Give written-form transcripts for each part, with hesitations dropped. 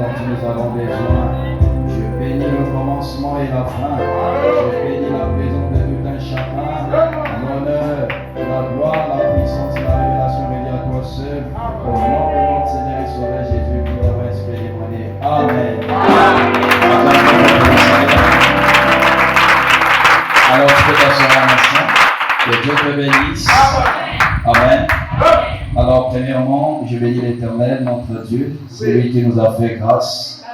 dont nous avons besoin. Je bénis le commencement et la fin. Je bénis la présence de tout un chacun. L'honneur, la gloire, la puissance, la révélation bénie à toi seul. Au nom de notre Seigneur et Sauveur Jésus, qui nous avons espéré demander. Amen. Alors, tu peux t'asseoir un instant. Que Dieu te bénisse. Amen. Alors, premièrement, je bénis l'Éternel, notre Dieu, celui qui nous a fait grâce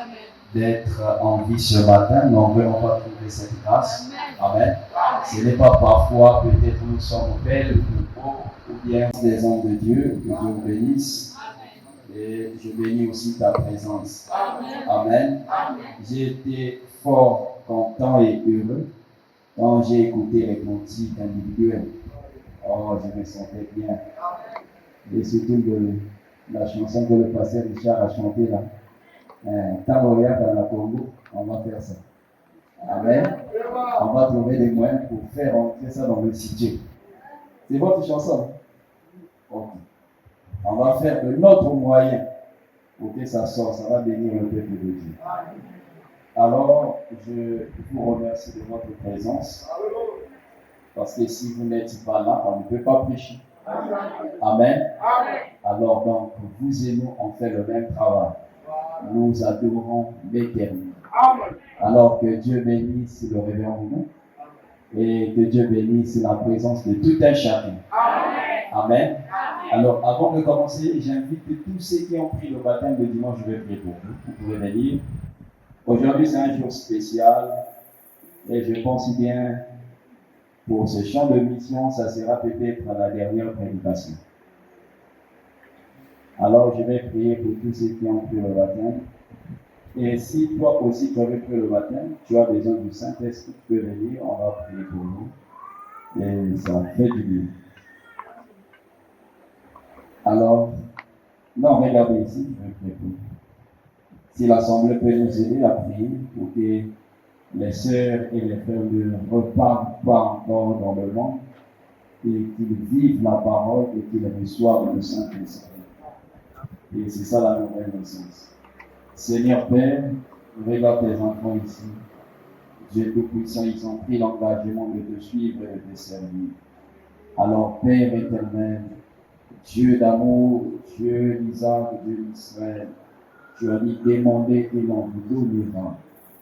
d'être en vie ce matin. Nous ne voulons pas trouver cette grâce. Amen. Ce n'est pas parfois, peut-être nous sommes belles ou pauvres, ou bien des hommes de Dieu, que Dieu vous bénisse. Et je bénis aussi ta présence. Amen. J'ai été fort content et heureux quand j'ai écouté les cantiques individuels. Oh, je me sentais bien. Et surtout de la chanson que le pasteur Richard a chantée là. Tamoria dans la Congo, on va faire ça. Amen. On va trouver des moyens pour faire entrer ça dans le studio. C'est votre chanson? Ok. On va faire de notre moyen pour que ça sorte. Ça va bénir le peuple de Dieu. Alors, je vous remercie de votre présence. Parce que si vous n'êtes pas là, on ne peut pas prêcher. Amen. Alors donc, vous et nous, on fait le même travail. Nous adorons l'Éternel. Alors que Dieu bénisse le réveil en nous et que Dieu bénisse la présence de tout un chacun. Amen. Alors, avant de commencer, j'invite tous ceux qui ont pris le baptême de dimanche, je vais prier pour vous. Vous pouvez venir. Aujourd'hui, c'est un jour spécial et je pense bien pour ce champ de mission, ça sera peut-être la dernière prédication. Alors, je vais prier pour tous ceux qui ont pris le baptême. Et si toi aussi tu avais pris le baptême, tu as besoin du Saint-Esprit, tu peux venir, on va prier pour vous. Et ça fait du bien. Alors, non, regardez ici, je vais prier pour vous. Si l'Assemblée peut nous aider à prier pour que les sœurs et les frères ne repartent pas encore dans le monde et qu'ils vivent la parole et qu'ils reçoivent le Saint-Esprit. Et c'est ça la nouvelle naissance. Seigneur Père, regarde tes enfants ici. Dieu Tout-Puissant, ils ont pris l'engagement de te suivre et de te servir. Alors Père éternel, Dieu d'amour, Dieu d'Isaac, Dieu d'Israël, tu as dit demander et l'on vous donnera.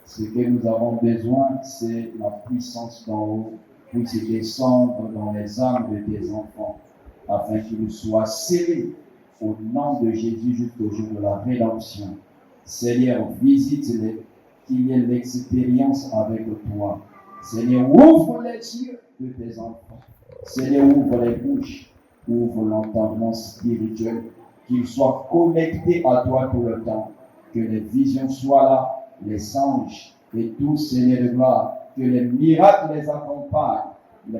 Ce que nous avons besoin, c'est la puissance d'en haut, puisse descendre dans les âmes de tes enfants, afin qu'ils soient scellés au nom de Jésus jusqu'au jour de la rédemption. Seigneur, visite-les, qu'il y ait l'expérience avec toi. Seigneur, ouvre les yeux de tes enfants. Seigneur, ouvre les bouches, ouvre l'entendement spirituel, qu'ils soient connectés à toi tout le temps, que les visions soient là, les anges et tout, Seigneur de gloire, que les miracles les accompagnent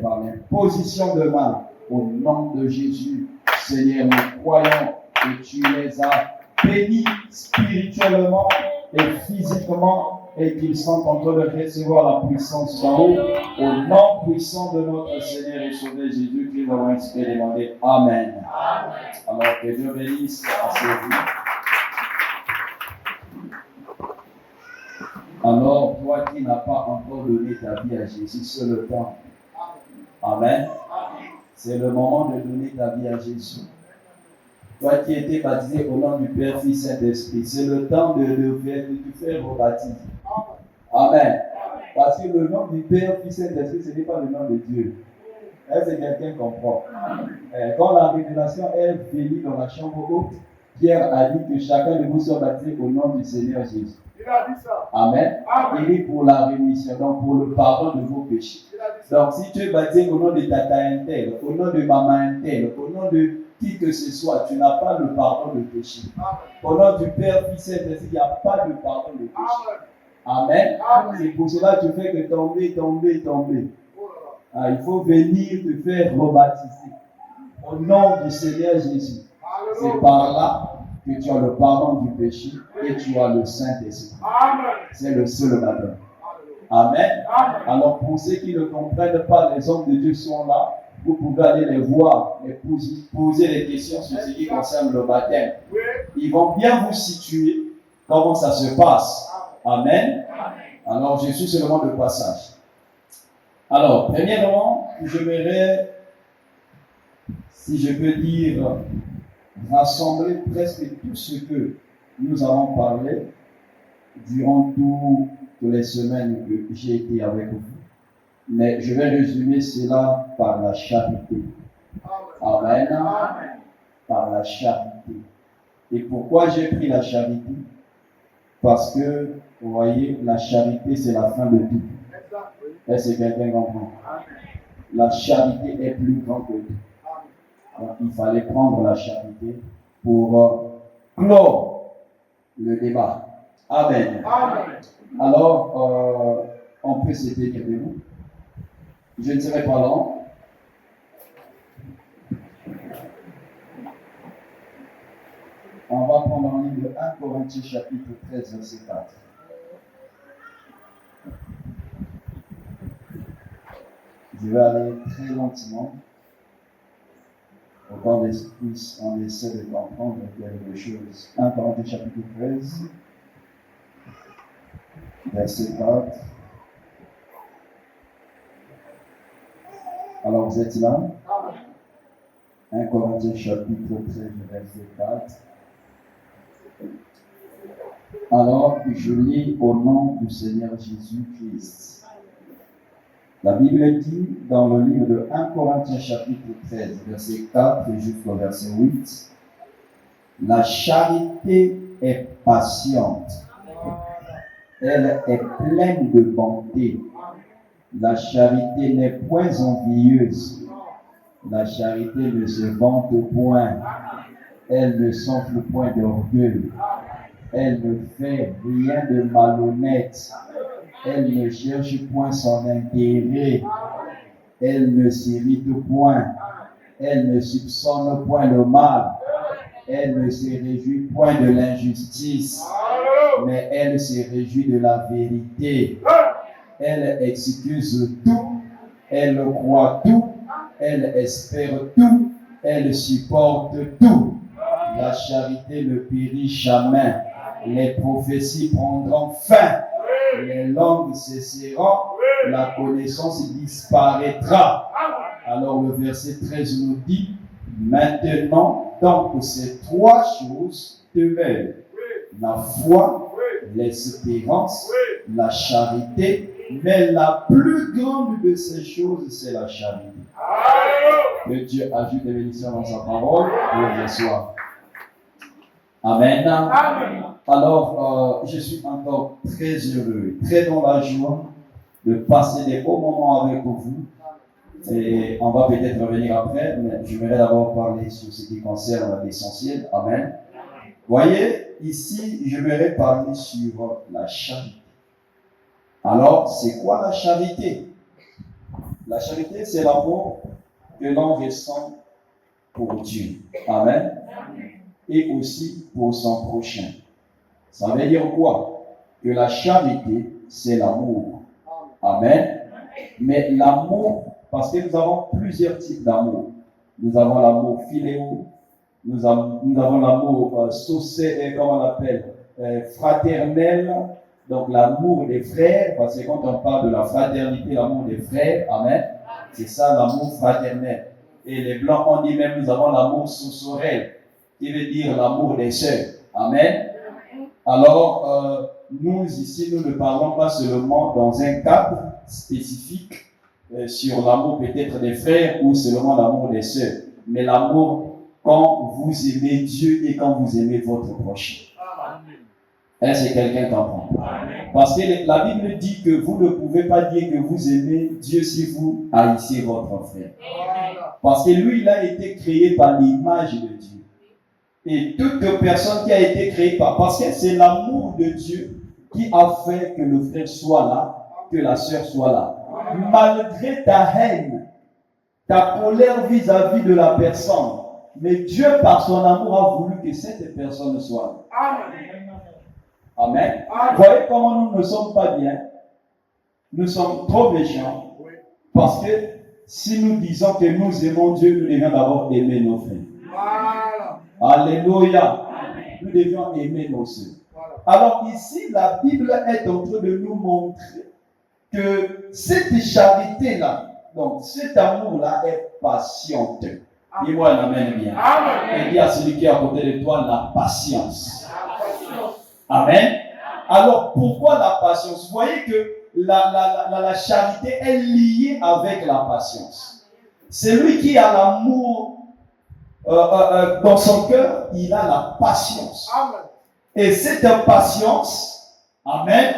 par l'imposition de main au nom de Jésus. Seigneur, nous croyons que tu les as bénis spirituellement et physiquement et qu'ils sont en train de recevoir la puissance d'en haut au nom puissant de notre Seigneur et Sauveur Jésus qui nous avons expérimenté. Amen. Alors que Dieu bénisse à ce jour. Alors, toi qui n'as pas encore donné ta vie à Jésus, c'est le temps. Amen. C'est le moment de donner ta vie à Jésus. Toi qui étais baptisé au nom du Père, Fils et Saint-Esprit, c'est le temps de te faire rebaptiser. Amen. Parce que le nom du Père, Fils et Saint-Esprit, ce n'est pas le nom de Dieu. Est-ce que quelqu'un comprend? Quand la révélation est venue dans la chambre haute, Pierre a dit que chacun de vous soit baptisé au nom du Seigneur Jésus. Il a dit ça. Amen. Il est pour la rémission, donc pour le pardon de vos péchés. Donc si tu es baptisé au nom de tata intel, au nom de maman intel, au nom de qui que ce soit, tu n'as pas le pardon de péché. Au nom du Père, Fils et Saint-Esprit, il n'y a pas de pardon de péché. Amen. C'est pour cela que tu fais que tomber. Il faut venir te faire rebaptiser au nom du Seigneur Jésus. C'est par là que tu as le pardon du péché et tu as le Saint-Esprit. C'est le seul baptême. Amen. Alors pour ceux qui ne comprennent pas, les hommes de Dieu sont là. Vous pouvez aller les voir et poser des questions sur ce qui concerne le baptême. Ils vont bien vous situer comment ça se passe. Amen. Alors, je suis seulement de passage. Alors, premièrement, j'aimerais, si je peux dire, rassembler presque tout ce que nous avons parlé durant toutes les semaines que j'ai été avec vous. Mais je vais résumer cela par la charité. Amen. Par la charité. Et pourquoi j'ai pris la charité? Parce que, vous voyez, la charité, c'est la fin de tout. Est-ce que quelqu'un comprend? La charité est plus grande que tout. Donc, il fallait prendre la charité pour clore le débat. Amen. Alors, on peut s'aider de vous. Je ne serai pas long. On va prendre en ligne de 1 Corinthiens chapitre 13, verset 4. Je vais aller très lentement. Pour qu'on essaie de comprendre quelque chose. 1 Corinthiens chapitre 13, verset 4. Alors vous êtes là? 1 Corinthiens chapitre 13, verset 4. Alors, je lis au nom du Seigneur Jésus-Christ. La Bible dit dans le livre de 1 Corinthiens chapitre 13, verset 4 jusqu'au verset 8, la charité est patiente, elle est pleine de bonté. La charité n'est point envieuse, la charité ne se vante point, elle ne s'enfle point d'orgueil. Elle ne fait rien de malhonnête. Elle ne cherche point son intérêt. Elle ne s'irrite point. Elle ne soupçonne point le mal. Elle ne se réjouit point de l'injustice. Mais elle se réjouit de la vérité. Elle excuse tout. Elle croit tout. Elle espère tout. Elle supporte tout. La charité ne périt jamais. Les prophéties prendront fin, les langues cesseront, la connaissance disparaîtra. Alors le verset 13 nous dit, maintenant, donc ces trois choses demeurent, la foi, l'espérance, la charité, mais la plus grande de ces choses, c'est la charité. Que Dieu ajoute des bénédictions dans sa parole pour le soir. Amen. Alors, je suis encore très heureux, très dans la joie de passer des beaux moments avec vous. Et on va peut-être revenir après, mais je voudrais d'abord parler sur ce qui concerne l'essentiel. Amen. Voyez, ici, je voudrais parler sur la charité. Alors, c'est quoi la charité? La charité, c'est l'amour que l'on ressent pour Dieu. Amen. Et aussi pour son prochain. Ça veut dire quoi? Que la charité, c'est l'amour. Amen. Mais l'amour, parce que nous avons plusieurs types d'amour. Nous avons l'amour philéo, nous avons l'amour comment on l'appelle, fraternel, donc l'amour des frères, parce que quand on parle de la fraternité, l'amour des frères, amen, c'est ça l'amour fraternel. Et les blancs, on dit même, nous avons l'amour sous-sorel, qui veut dire l'amour des sœurs. Amen. Alors, nous ici, nous ne parlons pas seulement dans un cadre spécifique sur l'amour peut-être des frères ou seulement l'amour des sœurs, mais l'amour quand vous aimez Dieu et quand vous aimez votre prochain. Est-ce que quelqu'un comprend? Parce que la Bible dit que vous ne pouvez pas dire que vous aimez Dieu si vous haïssez votre frère. Parce que lui, il a été créé par l'image de Dieu. Et toute personne qui a été créée parce que c'est l'amour de Dieu qui a fait que le frère soit là, que la sœur soit là. Malgré ta haine, ta colère vis-à-vis de la personne, mais Dieu par son amour a voulu que cette personne soit là. Amen. Vous voyez comment nous ne sommes pas bien? Nous sommes trop méchants. Parce que si nous disons que nous aimons Dieu, nous devons d'abord aimer nos frères. Alléluia. Nous devions aimer nos sœurs. Alors ici, la Bible est en train de nous montrer que cette charité-là, donc cet amour-là est patiente. Dis-moi un amen bien. Et dis à celui qui est à côté de toi la patience. Amen. Alors pourquoi la patience? Vous voyez que la charité est liée avec la patience. Celui qui a l'amour dans son cœur, il a la patience. Et cette patience, amen,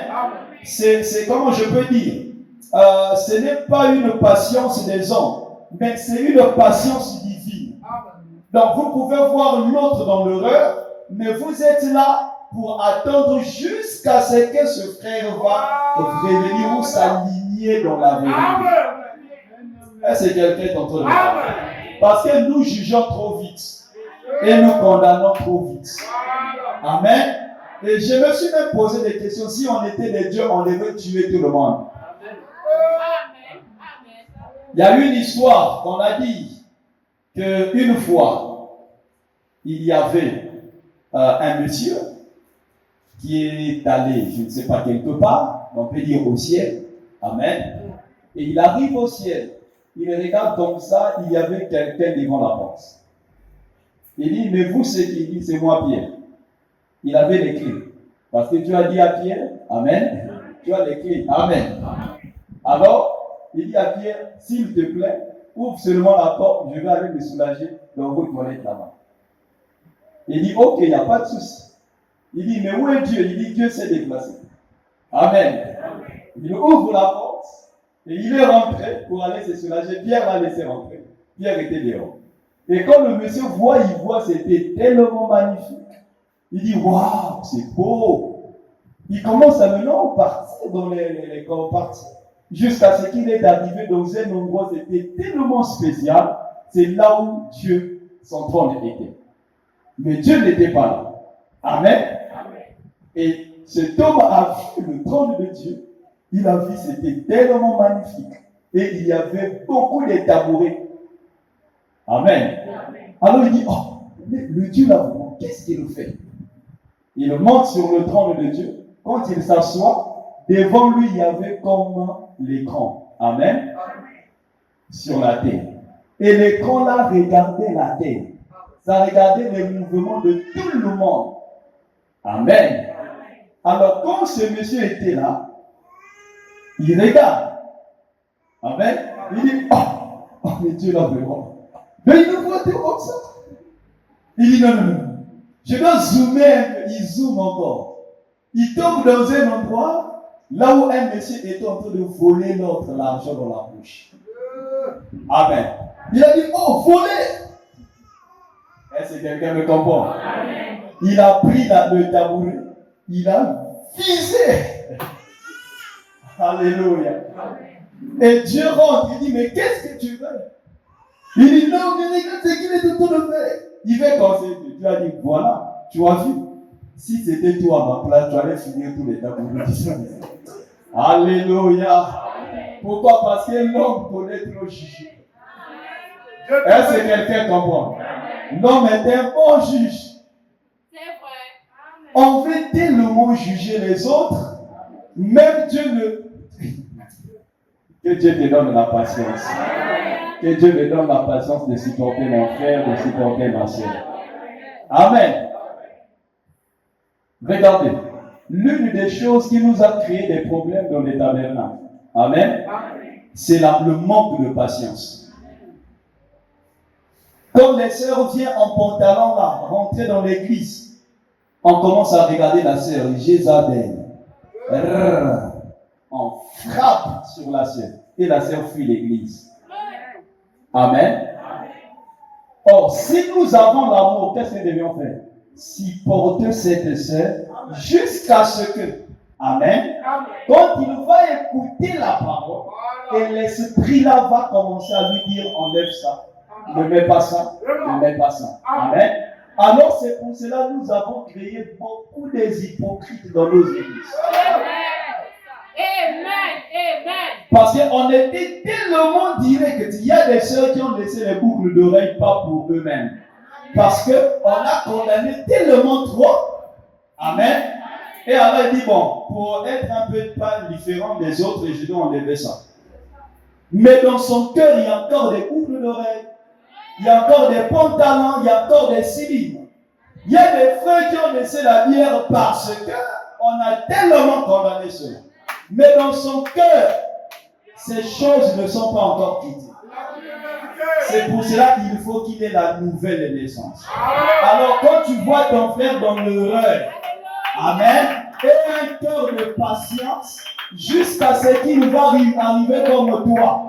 c'est comment je peux dire, ce n'est pas une patience des hommes, mais c'est une patience divine. Donc vous pouvez voir l'autre dans l'erreur, mais vous êtes là pour attendre jusqu'à ce que ce frère va revenir ou s'aligner dans la vérité. Est-ce que quelqu'un est en train de parler? Parce que nous jugeons trop vite et nous condamnons trop vite. Amen. Et je me suis même posé des questions. Si on était des dieux, on devait tuer tout le monde. Il y a une histoire qu'on a dit qu'une fois, il y avait un monsieur qui est allé, je ne sais pas, quelque part, on peut dire au ciel. Amen. Et il arrive au ciel. Il regarde comme ça, il y avait quelqu'un devant la porte. Il dit, mais vous, c'est qui? Il dit, c'est moi, Pierre. Il avait les clés. Parce que tu as dit à Pierre, amen, tu as les clés, amen. Alors, il dit à Pierre, s'il te plaît, ouvre seulement la porte, je vais aller me soulager dans vos toilettes là-bas. Il dit, ok, il n'y a pas de souci. Il dit, mais où est Dieu? Il dit, Dieu s'est déplacé. Amen. Il ouvre la porte et il est rentré pour aller se soulager. Pierre l'a laissé rentrer. Pierre était dehors. Et quand le monsieur voit, c'était tellement magnifique. Il dit, waouh, c'est beau. Il commence à maintenant partir dans les parties. Jusqu'à ce qu'il est arrivé dans un endroit, c'était tellement spécial. C'est là où Dieu, son trône était. Mais Dieu n'était pas là. Amen. Et cet homme a vu le trône de Dieu. Il a vu, c'était tellement magnifique. Et il y avait beaucoup de tabourets. Amen. Alors il dit, oh, mais le Dieu là, qu'est-ce qu'il fait? Il monte sur le trône de Dieu. Quand il s'assoit, devant lui, il y avait comme l'écran. Amen. Sur la terre. Et l'écran là regardait la terre. Ça regardait les mouvements de tout le monde. Amen. Alors, quand ce monsieur était là, il regarde. Amen. Il dit, oh mais Dieu là, vraiment. Mais il me voit tout comme ça. Il dit, non. Je dois zoomer un peu. Il zoome encore. Il tombe dans un endroit là où un monsieur était en train de voler l'argent dans la bouche. Amen. Il a dit, oh, voler. Est-ce que quelqu'un me comprend? Amen. Il a pris le tabouret. Il a visé. Alléluia. Et Dieu rentre. Il dit, mais qu'est-ce que tu veux? Il dit, non, mais regarde ce qu'il est en train de faire. Il fait conseiller. Tu as dit, voilà, tu as vu. Si c'était toi à ma place, tu allais finir tous les tabourets. Alléluia. Pourquoi? Parce que l'homme connaît trop juger. Est-ce que quelqu'un comprend? L'homme est un bon juge. C'est vrai. On veut tellement juger les autres, même Dieu ne... Que Dieu te donne la patience. Que Dieu me donne la patience de supporter mon frère, de supporter ma soeur. Amen. Regardez, l'une des choses qui nous a créé des problèmes dans les tabernacles, amen, c'est le manque de patience. Quand les sœurs viennent en pantalon là, rentrer dans l'église, on commence à regarder la sœur, Jézabel. On frappe sur la sœur et la sœur fuit l'église. Amen. Or, si nous avons l'amour, qu'est-ce que nous devions faire? Supporter cette sœur jusqu'à ce que, amen, quand il va écouter la parole, et l'esprit là va commencer à lui dire, enlève ça, ne mets pas ça, ne mets pas ça. Amen. Alors c'est pour cela que nous avons créé beaucoup des hypocrites dans nos églises. Amen. Parce qu'on était tellement direct. Il y a des sœurs qui ont laissé les boucles d'oreilles pas pour eux-mêmes. Parce qu'on a condamné tellement trop. Amen. Et alors il dit, bon, pour être un peu pas différent des autres, je dois enlever ça. Mais dans son cœur, il y a encore des boucles d'oreilles. Il y a encore des pantalons, il y a encore des cylindres. Il y a des frères qui ont laissé la bière parce qu'on a tellement condamné cela. Mais dans son cœur, ces choses ne sont pas encore quittées. C'est pour cela qu'il faut qu'il ait la nouvelle naissance. Alors quand tu vois ton frère dans l'erreur, amen, et un cœur de patience jusqu'à ce qu'il va arriver comme toi.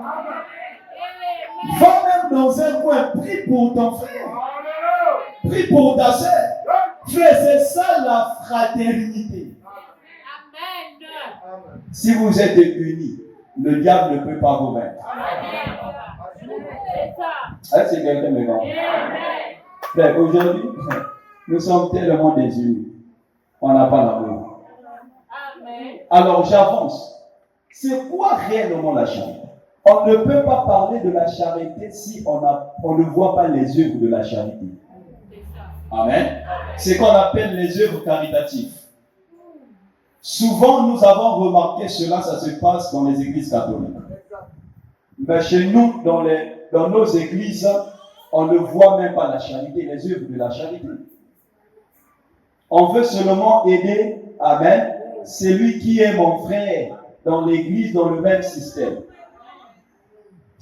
Va même dans un coin, prie pour ton frère. Prie pour ta soeur. Frère, c'est ça la fraternité. Si vous êtes unis, le diable ne peut pas vous vaincre. C'est quelqu'un de grand. Frère, aujourd'hui, nous sommes tellement désunis. On n'a pas l'amour. Alors j'avance. C'est quoi réellement la charité? On ne peut pas parler de la charité si on ne voit pas les œuvres de la charité. Amen. C'est ce qu'on appelle les œuvres caritatives. Souvent, nous avons remarqué cela, ça se passe dans les églises catholiques. Mais chez nous, dans nos églises, on ne voit même pas la charité, les œuvres de la charité. On veut seulement aider, amen, celui qui est mon frère dans l'église, dans le même système.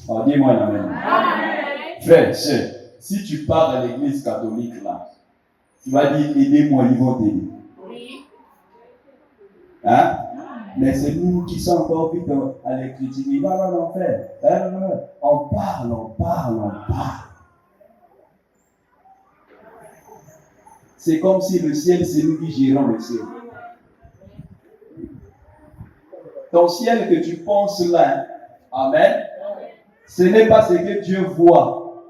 Oh, dis-moi amen. Frère, si tu pars à l'église catholique là, tu vas dire aidez-moi, ils vont t'aider. Hein? Mais c'est nous qui sommes encore vite à les critiquer. Non, frère. On parle. C'est comme si le ciel, c'est nous qui gérons le ciel. Ton ciel que tu penses là, amen, ce n'est pas ce que Dieu voit.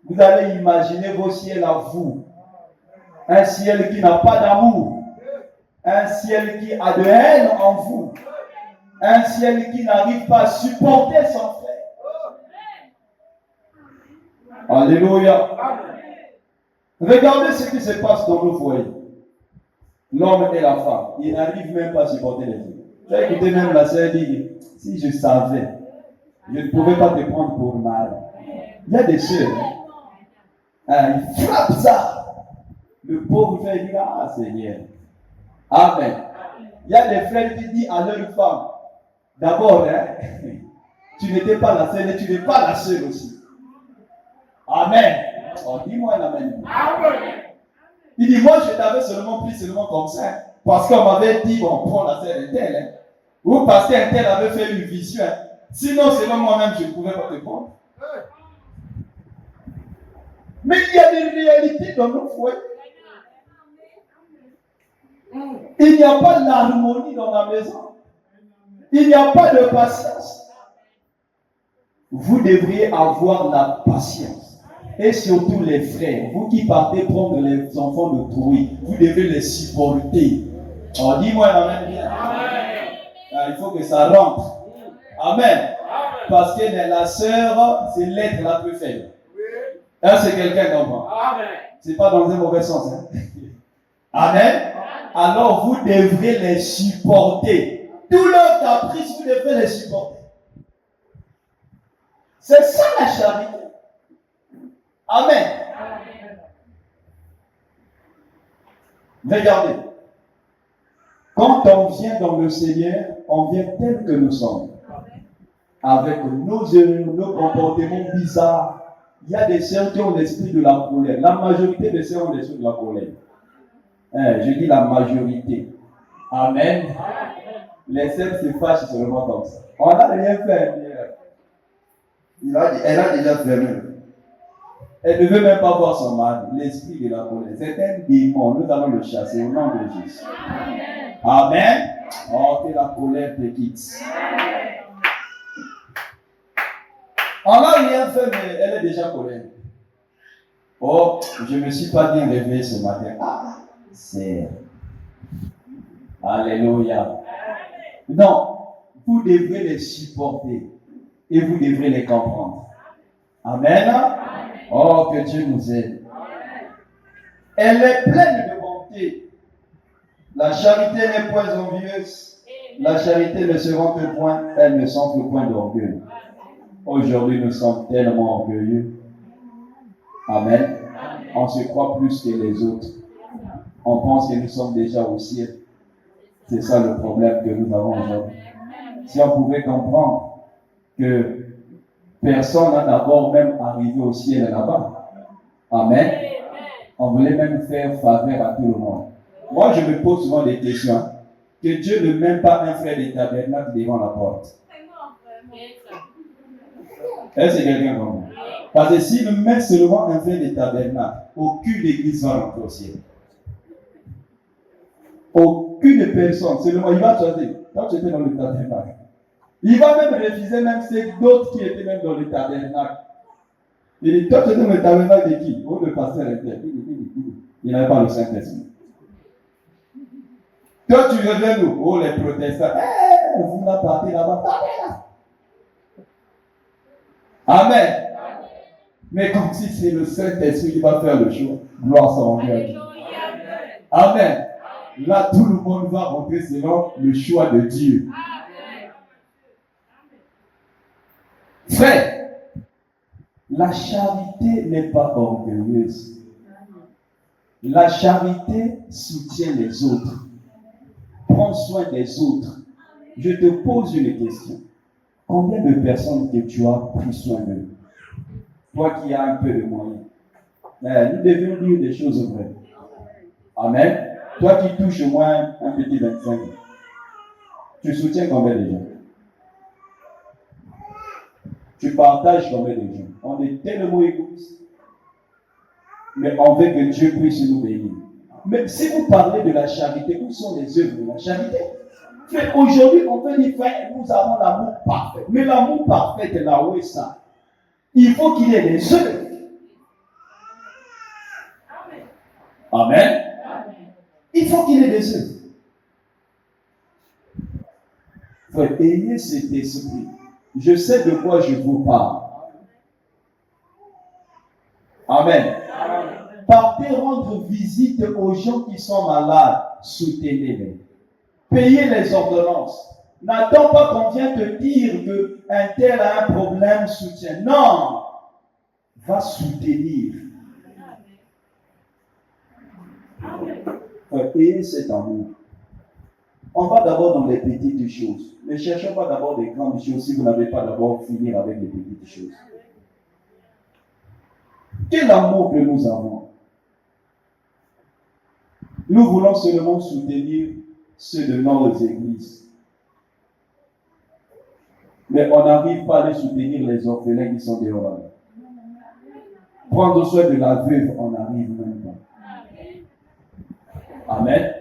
Vous allez imaginer vos ciels à vous. Un ciel qui n'a pas d'amour. Un ciel qui a de haine en vous. Un ciel qui n'arrive pas à supporter son frère. Alléluia. Regardez ce qui se passe dans nos foyers. L'homme et la femme, ils n'arrivent même pas à supporter les autres. Tu as écouté même la sœur dire, si je savais, je ne pouvais pas te prendre pour mal. Il y a des sœurs, ils frappent ça. Le pauvre frère dit, ah Seigneur. Amen. Il y a des frères qui disent à leur femme, d'abord, tu n'étais pas la seule et tu n'es pas la seule aussi. Amen. Oh, dis-moi l'amen. Il dit, moi je t'avais seulement pris comme ça, parce qu'on m'avait dit, bon, prends la sœur de tel, ou parce qu'un tel avait fait une vision. Sinon, selon moi-même, je ne pouvais pas te prendre. Mais il y a des réalités dans nos foyers. Il n'y a pas d'harmonie dans la maison. Il n'y a pas de patience. Vous devriez avoir la patience. Et surtout les frères, vous qui partez prendre les enfants de Trouille, vous devez les supporter. Oh, dis-moi amen bien. Il faut que ça rentre. Amen. Parce que la sœur, c'est l'être la plus faible. C'est quelqu'un qui comprend. C'est pas dans un mauvais sens. Amen. Alors vous devrez les supporter. Tout leur caprice, vous devrez les supporter. C'est ça la charité. Amen. Regardez. Quand on vient dans le Seigneur, on vient tel que nous sommes. Avec nos erreurs, nos comportements bizarres. Il y a des sœurs qui ont l'esprit de la colère. La majorité des sœurs ont l'esprit de la colère. Je dis la majorité. Amen. Les sœurs se fâchent seulement comme ça. On n'a rien fait. Elle a déjà fermé. Elle ne veut même pas voir son mari. L'esprit de la colère. C'est un démon. Nous allons le chasser au nom de Jésus. Amen. Oh, que la colère te quitte. On n'a rien fait, mais elle est déjà colère. Oh, je ne me suis pas bien réveillé ce matin. Ah, c'est. Alléluia. Non, vous devrez les supporter et vous devrez les comprendre. Amen. Oh, que Dieu nous aide. Elle est pleine de bonté. La charité n'est point envieuse. La charité ne se vante point, elle ne s'enfle point d'orgueil. Aujourd'hui, nous sommes tellement orgueilleux. Amen. On se croit plus que les autres. On pense que nous sommes déjà au ciel. C'est ça le problème que nous avons aujourd'hui. Si on pouvait comprendre que personne n'a d'abord même arrivé au ciel là-bas. Amen. On voulait même faire faveur à tout le monde. Moi, je me pose souvent des questions. Que Dieu ne mette pas un frère de tabernacle devant la porte. Est-ce que quelqu'un comprend? Parce que s'il met seulement un frère de tabernacle, aucune église va rentrer au ciel. Aucune personne, seulement il va choisir. Quand tu étais dans le tabernacle, il va même refuser même ceux d'autres qui étaient même dans le tabernacle. Il dit, toi tu étais dans le tabernacle de qui? Oh, le pasteur était. Il n'avait pas le Saint-Esprit. Toi tu reviens nous, oh les protestants, vous n'appartez là-bas. Amen. Mais comme si c'est le Saint-Esprit qui va faire le choix. Gloire soit rendue à Dieu. Amen. Là, tout le monde va rentrer selon le choix de Dieu. Frère, la charité n'est pas orgueilleuse. La charité soutient les autres. Prends soin des autres. Je te pose une question. Combien de personnes que tu as pris soin d'eux? Toi qui as un peu de moyens. Nous devions dire des choses vraies. Amen. Toi qui touches au moins un petit 25, tu soutiens combien de gens? Tu partages combien de gens? On est tellement égoïste. Mais on veut que Dieu puisse nous bénir. Mais si vous parlez de la charité, où sont les œuvres de la charité? Aujourd'hui, on peut dire, frère, nous avons l'amour parfait. Mais l'amour parfait est là où est ça? Il faut qu'il y ait des œuvres. Amen. Il faut qu'il y ait des œuvres. Frère, ayez cet esprit. Je sais de quoi je vous parle. Amen. Partez rendre visite aux gens qui sont malades. Soutenez-les. Payez les ordonnances. N'attends pas qu'on vienne te dire qu'un tel a un problème, soutien. Non. Va soutenir. Ayez cet amour. On va d'abord dans les petites choses. Ne cherchons pas d'abord des grandes choses si vous n'avez pas d'abord finir avec les petites choses. Quel amour que nous avons. Nous voulons seulement soutenir ceux de nos églises. Mais on n'arrive pas à les soutenir les orphelins qui sont dehors là. Prendre soin de la veuve, on n'arrive même pas. Amen.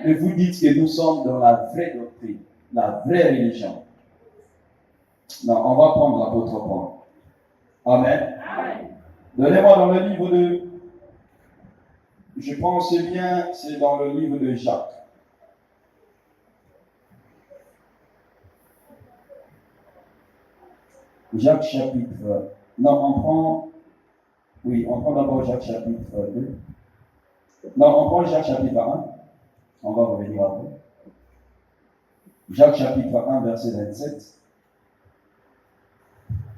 Et vous dites que nous sommes dans la vraie doctrine, la vraie religion. Non, on va prendre l'apôtre Paul. Amen. Donnez-moi dans le livre de... Je pense bien, c'est dans le livre de Jacques. Jacques chapitre... Non, on prend... Oui, on prend d'abord Jacques chapitre 2. Non, on prend Jacques chapitre 1. On va revenir après. Jacques chapitre 1, verset 27.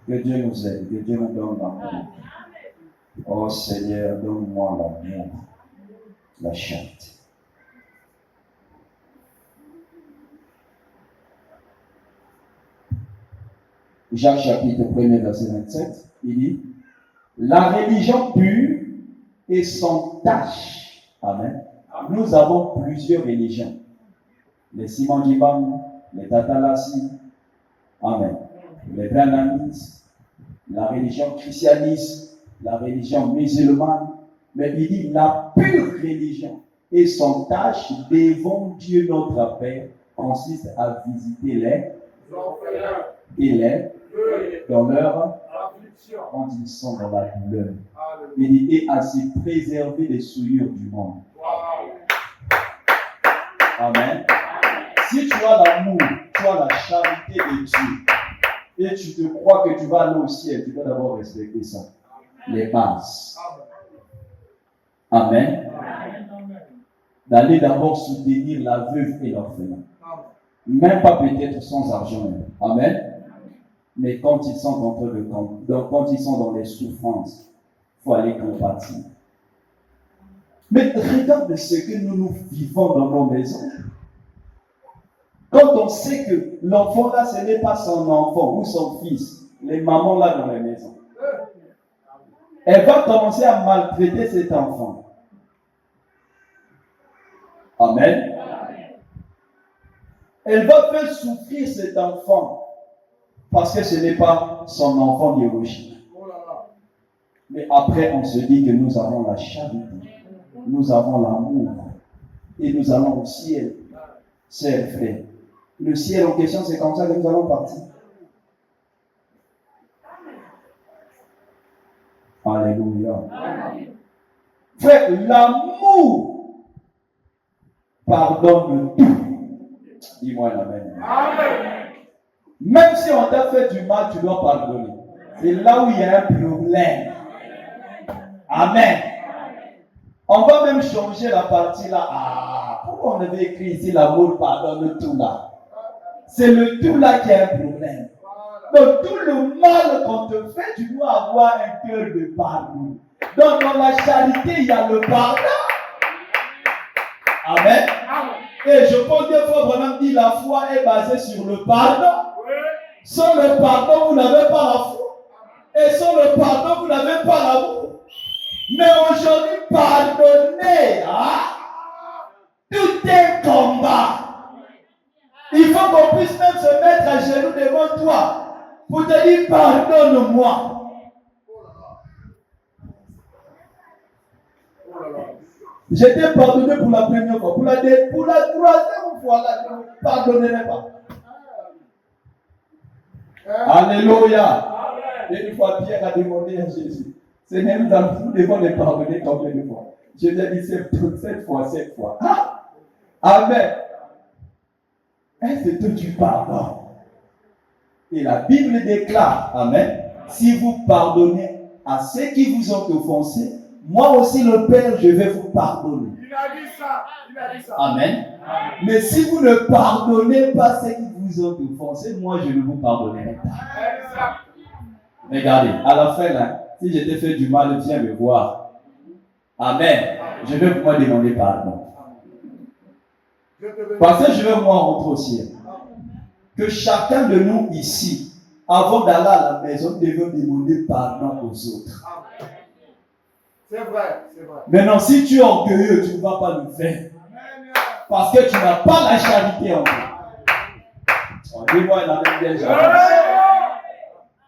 Que Dieu nous aide, que Dieu nous donne l'amour. Oh Seigneur, donne-moi l'amour, la charité. Jacques chapitre 1, verset 27, il dit, la religion pure est sans tache. Amen. Nous avons plusieurs religions. Les Simon-Dibam, les Tatalassi, amen. Les Branamis, la religion christianisme, la religion musulmane. Mais il dit la pure religion et son tâche devant Dieu notre Père consiste à visiter les orphelins et les dans leur quand ils sont dans la douleur. Il dit et à se préserver des souillures du monde. Amen. Si tu as l'amour, tu as la charité de Dieu et tu te crois que tu vas aller au ciel, tu dois d'abord respecter ça. Les bases. Amen. d'aller d'abord soutenir la veuve et l'orphelin. Même pas peut-être sans argent. Amen. Mais quand ils sont en train de quand ils sont dans les souffrances, il faut aller compatir. Mais regarde ce que nous vivons dans nos maisons. Quand on sait que l'enfant là, ce n'est pas son enfant ou son fils, les mamans là dans les maisons, elle va commencer à maltraiter cet enfant. Amen. Elle va faire souffrir cet enfant parce que ce n'est pas son enfant biologique. Mais après, on se dit que nous avons la charité, nous avons l'amour et nous allons au ciel. Sœurs, frères, le ciel en question, c'est comme ça que nous allons partir. Alléluia. Frère, l'amour pardonne tout. Dis-moi amen. Même si on t'a fait du mal, tu dois pardonner. C'est là où il y a un problème. Amen. On va même changer la partie là. Ah, pourquoi on avait écrit ici l'amour pardonne tout là? C'est le tout là qui a un problème. Donc tout le mal qu'on te fait, tu dois avoir un cœur de pardon. Donc dans la charité, il y a le pardon. Amen. Et je pense qu'il faut vraiment dire la foi est basée sur le pardon. Sans le pardon, vous n'avez pas la foi. Et sans le pardon, vous n'avez pas l'amour. Mais aujourd'hui, pardonner, tout est combat. Il faut qu'on puisse même se mettre à genoux devant toi pour te dire pardonne-moi. J'étais pardonné pour la première fois. Pour la troisième fois, là, je ne pardonnerai pas. Alléluia. Et une fois, Pierre a demandé à Jésus, Seigneur, nous devons les pardonner combien de fois? Jésus a dit 7 fois, 7 fois. Amen. Est-ce que tu pardonnes? Et la Bible déclare, Amen, si vous pardonnez à ceux qui vous ont offensé, moi aussi le Père, je vais vous pardonner. Il a dit ça. Amen. Mais si vous ne pardonnez pas ceux qui vous ont offensé, moi je ne vous pardonnerai pas. Regardez, à la fin là, si je t'ai fait du mal, viens me voir. Amen. Je vais moi demander pardon. Parce que je vais moi rentrer au ciel. Que chacun de nous ici, avant d'aller à la maison, devons demander pardon aux autres. C'est vrai, c'est vrai. Maintenant, si tu es orgueilleux, tu ne vas pas le faire. Parce que tu n'as pas la charité en toi. Dis-moi la même bien.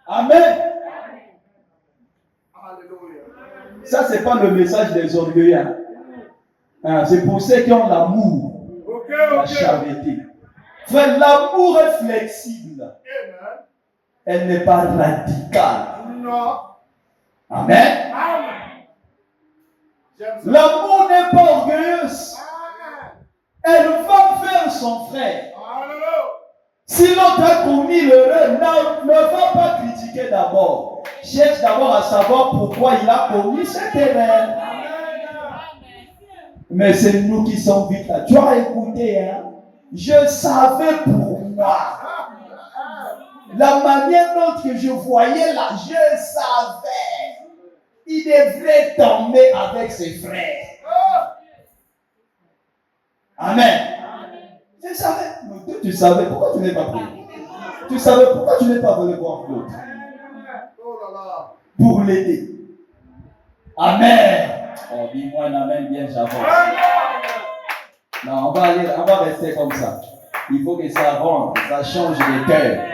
Amen. Ça, ce n'est pas le message des orgueilleux. C'est pour ceux qui ont l'amour, la charité. Frère, l'amour est flexible. Elle n'est pas radicale. Non. Amen. L'amour n'est pas orgueilleuse. Elle va faire son frère. Si l'autre a commis l'erreur, ne va pas critiquer d'abord. Cherche d'abord à savoir pourquoi il a commis cette erreur. Mais c'est nous qui sommes vite là. Tu as écouté, hein? Je savais pour moi. La manière dont je voyais là, je savais. Il devrait tomber avec ses frères. Amen. Je savais. Toi, tu savais. Pourquoi tu n'es pas prié? Tu savais pourquoi tu n'es pas venu voir l'autre? Pour l'aider. Amen. Oh, dis-moi un amen bien, j'avance. Non, on va rester comme ça. Il faut que ça rentre, ça change de cœur.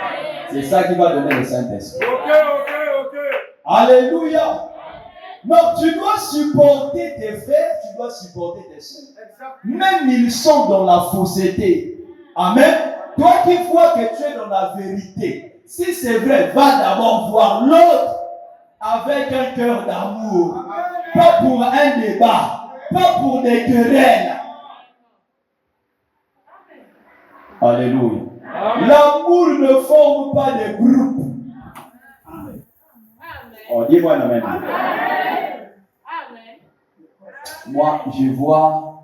C'est ça qui va donner le Saint-Esprit. Ok. Alléluia. Non, tu dois supporter tes frères, tu dois supporter tes soeurs. Même ils sont dans la fausseté. Amen. Toi qui vois que tu es dans la vérité, si c'est vrai, va d'abord voir l'autre avec un cœur d'amour. Pas pour un débat, pas pour des querelles. Alléluia. L'amour ne forme pas des groupes. Oh, dis-moi un amen. Moi, je vois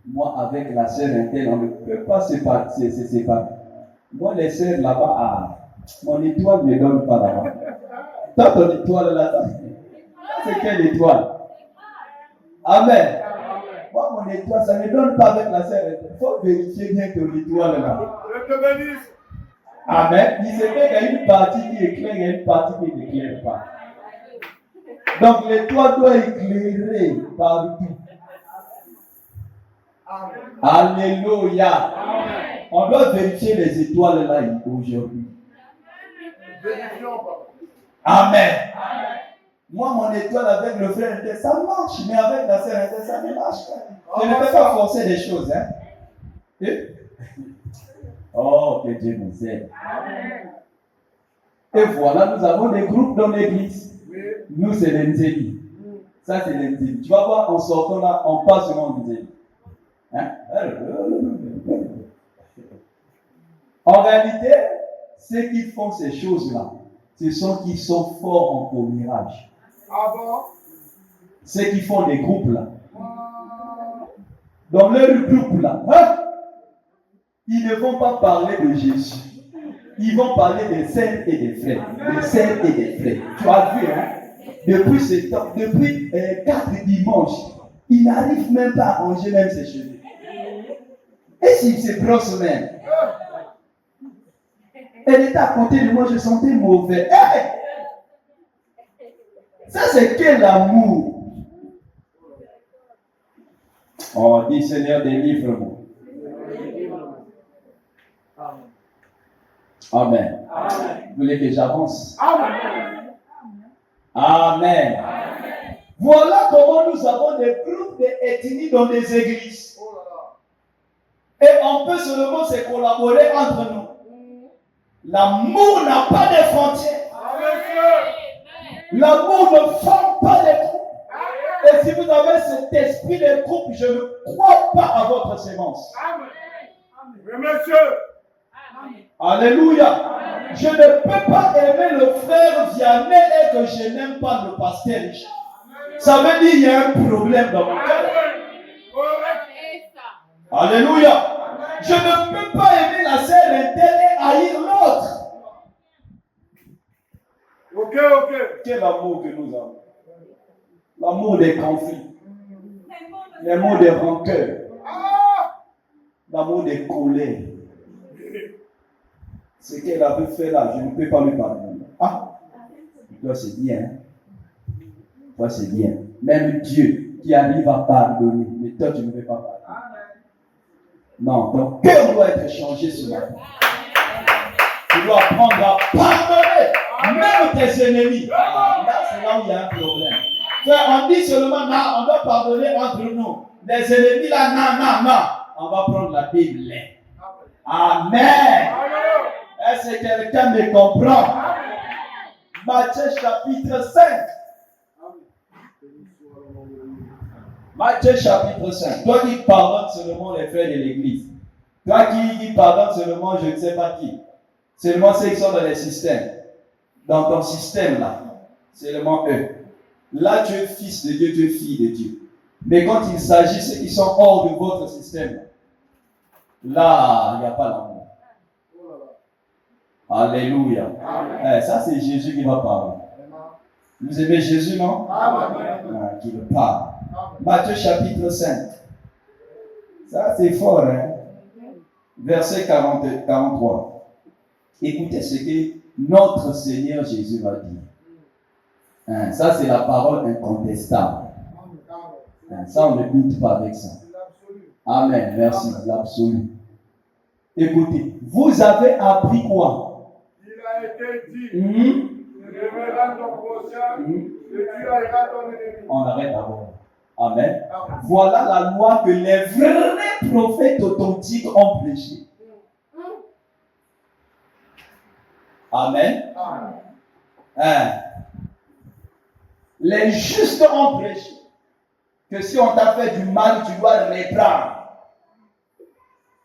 Moi, avec la sœur interne, on ne peut pas se séparer. Moi, les sœurs là-bas, mon étoile ne me donne pas là-bas. Toi, ton étoile là-bas, c'est quelle étoile? Amen. Moi, mon étoile, ça ne me donne pas avec la sœur interne. Il faut vérifier bien ton étoile là. Je te bénisse. Amen. Il se fait qu'il y a une partie qui éclaire et une partie qui n'éclaire pas. Donc, l'étoile doit éclairer partout. Alléluia. Amen. On doit vérifier les étoiles là aujourd'hui. Vérifions, papa. Amen. Moi, mon étoile avec le frère interne, ça marche, mais avec la sœur interne, ça ne marche pas. Je ne peux pas forcer des choses. Hein? Oh, que Dieu nous aide. Et voilà, nous avons des groupes dans l'église. Nous, c'est les Nzeli. Ça, c'est les Nzeli. Tu vas voir, en sortant là, on passe sur mon Nzeli. Hein? En réalité, ceux qui font ces choses-là, ce sont qui sont forts en commérage. Ah bon? Ceux qui font des groupes là. Dans leur groupe là, hein? Ils ne vont pas parler de Jésus. Ils vont parler des sœurs et des frères. Des sœurs et des frères. Tu as vu, hein? Depuis ce temps, depuis 4 dimanches, ils n'arrivent même pas à ranger même ses cheveux. Et s'ils se brossent même. Elle était à côté de moi, je sentais mauvais. Hey! Ça, c'est quel amour? Oh, dis Seigneur, délivre-moi. Amen. Vous voulez que j'avance? Amen. Amen. Voilà comment nous avons des groupes d'ethnie dans des églises. Et on peut seulement se collaborer entre nous. L'amour n'a pas de frontières. L'amour ne forme pas les groupes. Et si vous avez cet esprit de groupe, je ne crois pas à votre sémence. Oui, monsieur. Alléluia. Je ne peux pas aimer le frère Vianney et que je n'aime pas le pasteur Richard. Ça veut dire qu'il y a un problème dans mon cœur. Alléluia. Je ne peux pas aimer la sœur interne et haïr l'autre. Ok. Quel amour que nous avons. L'amour des conflits. L'amour des rancœurs. L'amour des colères. Ce qu'elle avait fait là, je ne peux pas lui pardonner. Ah, toi c'est bien. Toi c'est bien. Même Dieu qui arrive à pardonner, mais toi tu ne peux pas pardonner. Non, ton cœur doit être changé ce matin. Tu dois apprendre à pardonner, même tes ennemis. Ah, là, c'est là où il y a un problème. On dit seulement, non, on doit pardonner entre nous. Les ennemis là, non. On va prendre la Bible. Amen. Est-ce que quelqu'un me comprend? Matthieu chapitre 5. Matthieu chapitre 5. Toi qui pardonnes seulement les frères de l'église. Toi qui pardonnes seulement je ne sais pas qui. Seulement ceux qui sont dans les systèmes. Dans ton système là. Seulement eux. Là tu es fils de Dieu, tu es fille de Dieu. Mais quand il s'agit de ceux qui sont hors de votre système, là, il n'y a pas l'amour. Alléluia. Ça c'est Jésus qui va parler. Vous aimez Jésus, non? Qui le parle. Matthieu chapitre 5. Ça c'est fort, hein? Verset 43. Écoutez ce que notre Seigneur Jésus va dire. Ça c'est la parole incontestable. Ça on ne doute pas avec ça. Amen. Merci. L'absolu. Écoutez, vous avez appris quoi? Il a été dit. Tu aimeras ton prochain et tu haïras ton ennemi. On arrête d'abord. Amen. Voilà la loi que les vrais prophètes authentiques ont prêché. Amen. Les justes ont prêché que si on t'a fait du mal, tu dois reprendre.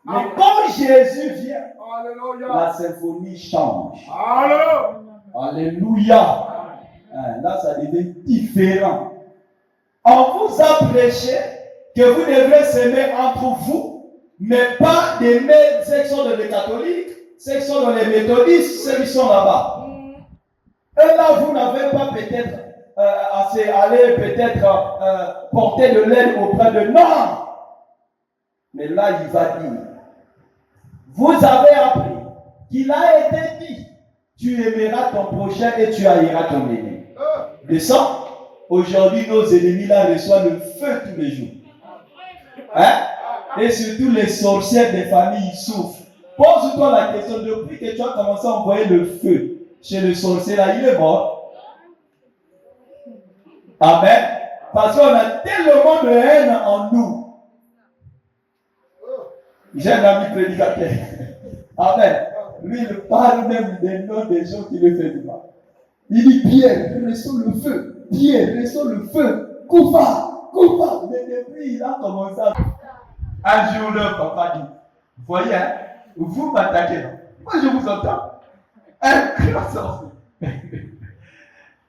Mais quand Jésus vient, la symphonie change. Alléluia. Là, ça devient différent. On vous a prêché que vous devrez s'aimer entre vous, mais pas d'aimer ceux qui sont dans les catholiques, ceux qui sont dans les méthodistes, ceux qui sont là-bas. Et là, vous n'avez pas peut-être aller peut-être porter de l'aide auprès de non. Mais là, il va dire, vous avez appris qu'il a été dit, tu aimeras ton prochain et tu haïras ton ennemi. Descends. Aujourd'hui, nos ennemis là reçoivent le feu tous les jours. Hein? Et surtout les sorcières des familles souffrent. Pose-toi la question, depuis que tu as commencé à envoyer le feu chez le sorcier là, il est mort. Amen. Parce qu'on a tellement de haine en nous. J'ai un ami prédicateur. Amen. Lui, il parle même des noms des gens qui le font du mal. Il dit Pierre, restons le feu. Pierre, restons le feu. Koufa. Mais depuis, il a commencé à. Un jour, le papa dit, voyez, hein, vous m'attaquez, non? Moi, je vous entends. Un grand sorcier.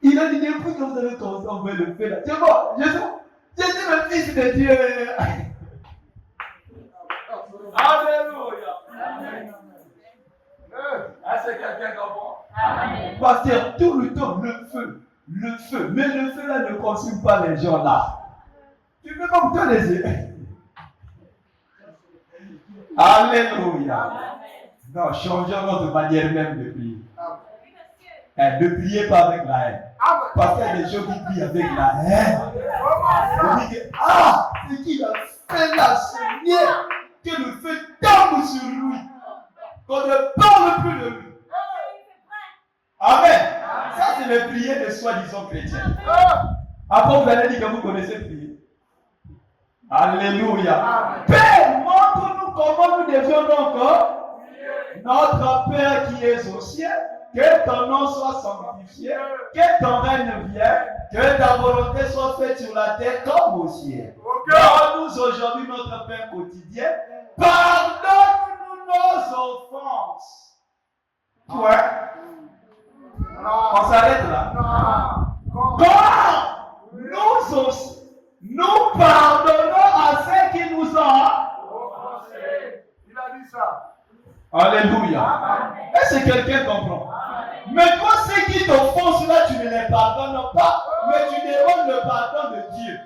Il a dit, depuis que vous avez commencé à envoyer le feu là, c'est bon, je suis le fils de Dieu. Alléluia. Amen. Ah, c'est quelqu'un comprend. Pasteur, tout le temps, le feu. Mais le feu là ne consume pas les gens là. Tu peux pas me les yeux. Alléluia. Non, changeons notre manière même de prier. Ne priez pas avec la haine. Parce qu'il y a des gens qui prient avec la haine. On dit que, c'est qu'il a fait là, Seigneur, que le feu tombe sur lui. Qu'on ne parle plus de lui. Amen. Ça, c'est le prier de soi-disant chrétien. Après, vous allez dire que vous connaissez prier. Alléluia. Père, montre-nous comment nous devions donc. Notre Père qui es aux cieux, que ton nom soit sanctifié, que ton règne vienne, que ta volonté soit faite sur la terre comme au ciel. Donne-nous aujourd'hui notre pain quotidien. Pardonne-nous nos offenses. Toi, on s'arrête là. Quand nous aussi, nous pardonnons à ceux qui nous ont offensés. Il a dit ça. Alléluia. Est-ce que quelqu'un comprend? Mais toi, ceux qui t'offensent là, tu ne les pardonnes pas, mais tu demandes le pardon de Dieu.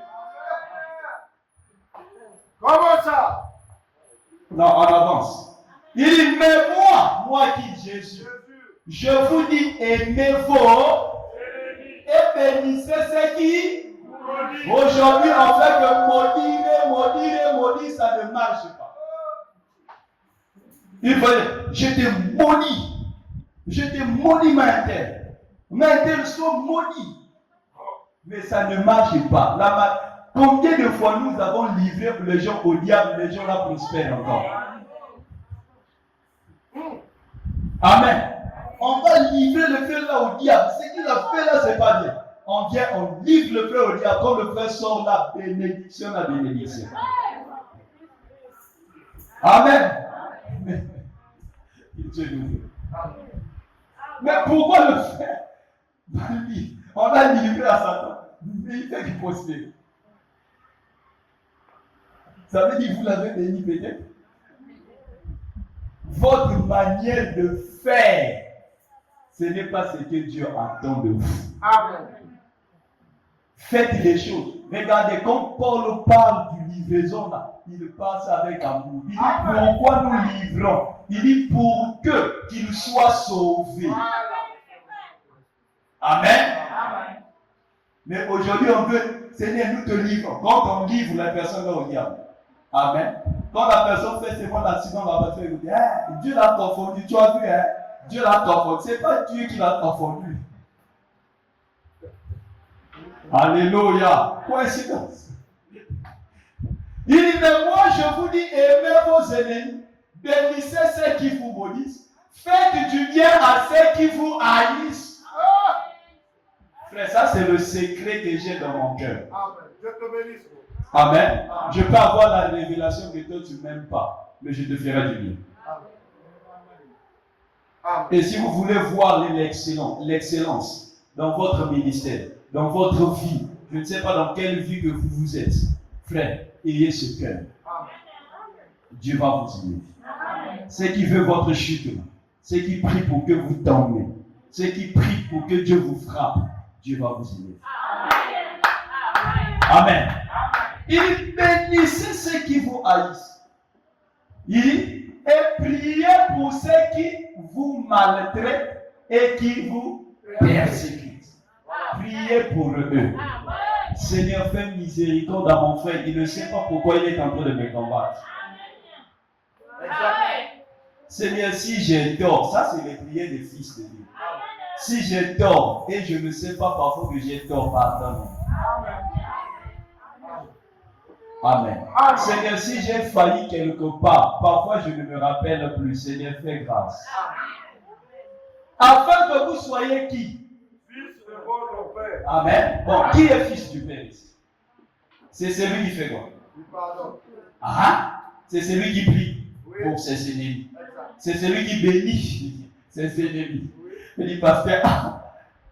Comment ça? Non, on avance. Il dit, mais moi qui Jésus, je vous dis, aimez vos et bénissez ceux qui. Aujourd'hui, on fait que maudire, ça ne marche pas. Il fallait, je te maudis ma terre soit maudit. Mais ça ne marche pas. Combien de fois nous avons livré les gens au diable, les gens là prospèrent encore. Amen. On va livrer le feu là au diable. Ce qu'il a fait là, c'est pas bien. On vient, on livre le feu au diable. Quand le frère sort la bénédiction. Amen. Dieu nous veut. Mais pourquoi le faire? On a livré à Satan. Mais il fait qu'il prospère. Ça veut dire que vous l'avez béni peut-être? Votre manière de faire, ce n'est pas ce que Dieu attend de vous. Amen. Faites les choses. Regardez, quand Paul parle du livraison là, il passe avec amour. Il dit pourquoi nous livrons? Il dit pour qu'il soit sauvé. Amen. Mais aujourd'hui, on veut, Seigneur, nous te livrons. Quand on livre, la personne va au diable. Amen. Quand la personne fait seulement l'accident, la personne vous dit, Dieu l'a confondu, tu as vu, hein? Dieu l'a confondu. Ce n'est pas Dieu qui l'a confondu. Alléluia. Coïncidence. Il dit, mais moi je vous dis, aimez vos ennemis, bénissez ceux qui vous maudissent, faites du bien à ceux qui vous haïssent. Frère, ça c'est le secret que j'ai dans mon cœur. Amen. Je te bénisse. Amen. Je peux avoir la révélation que toi tu ne m'aimes pas, mais je te ferai du bien. Amen. Et si vous voulez voir l'excellence dans votre ministère, dans votre vie, je ne sais pas dans quelle vie que vous êtes, frère, ayez ce cœur. Dieu va vous aider. Ceux qui veulent votre chute, ceux qui prient pour que vous tombiez, ceux qui prient pour que Dieu vous frappe, Dieu va vous aider. Amen. Il bénissait ceux qui vous haïssent. Et priez pour ceux qui vous maltraitent et qui vous persécutent. Priez pour eux. Seigneur, fais miséricorde à mon frère. Il ne sait pas pourquoi il est en train de me combattre. Seigneur, si j'ai tort, ça c'est les prières des fils de Dieu. Si j'ai tort et je ne sais pas parfois que j'ai tort, pardonne. Amen. Seigneur, si j'ai failli quelque part, parfois je ne me rappelle plus. Seigneur, fais grâce. Afin que vous soyez qui? Fils de votre Père. Amen. Bon, qui est fils du Père ici? C'est celui qui fait quoi? Ah, c'est celui qui prie pour ses ennemis. C'est celui qui bénit ses ennemis. Il dit, pasteur,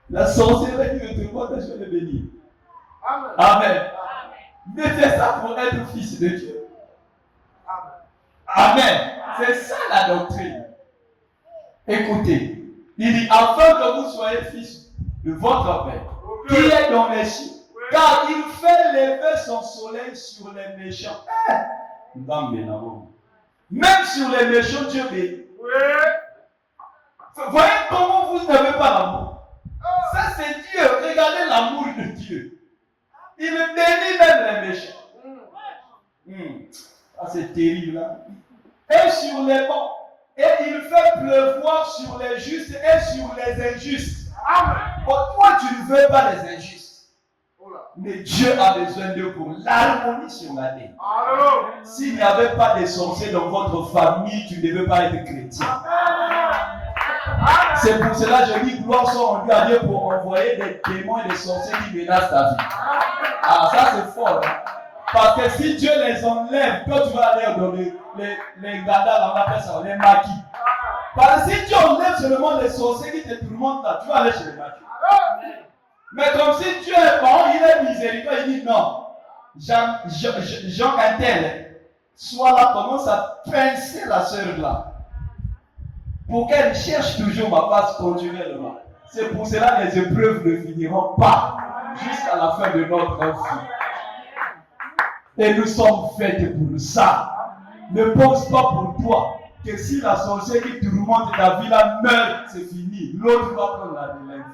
la sorcellerie de tout le monde, je vais le bénir. Amen. Mais c'est ça pour être fils de Dieu. Amen. C'est ça la doctrine. Écoutez, il dit, afin que vous soyez fils de votre Père, qui est dans les cieux, car il fait lever son soleil sur les méchants. Même sur les méchants, Dieu bénit. Voyez comment vous n'avez pas l'amour. Ça c'est Dieu. Regardez l'amour de Dieu. Il bénit même les méchants. Ah, c'est terrible là. Et sur les bons. Et il fait pleuvoir sur les justes et sur les injustes. Bon, toi tu ne veux pas les injustes. Mais Dieu a besoin d'eux pour l'harmonie sur la terre. S'il n'y avait pas de sorciers dans votre famille, tu ne devais pas être chrétien. C'est pour cela que je dis gloire soit rendue à Dieu pour envoyer des démons et des sorciers qui menacent ta vie. Ah, ça c'est fort. Hein? Parce que si Dieu les enlève, toi tu vas aller dans les gadars, on appelle ça, les maquis. Parce que si Dieu enlève seulement les sorciers qui te tourmentent là, tu vas aller chez les maquis. Mais comme si Dieu est bon, il est miséricordieux, il dit non. Jean Cantel, soit là, commence à pincer la sœur là. Pour qu'elle cherche toujours ma face continuellement. C'est pour cela que les épreuves ne finiront pas jusqu'à la fin de notre vie. Et nous sommes faits pour ça. Ne pense pas pour toi que si la sorcière qui tourmente ta vie là meurt, c'est fini. L'autre va prendre la relève.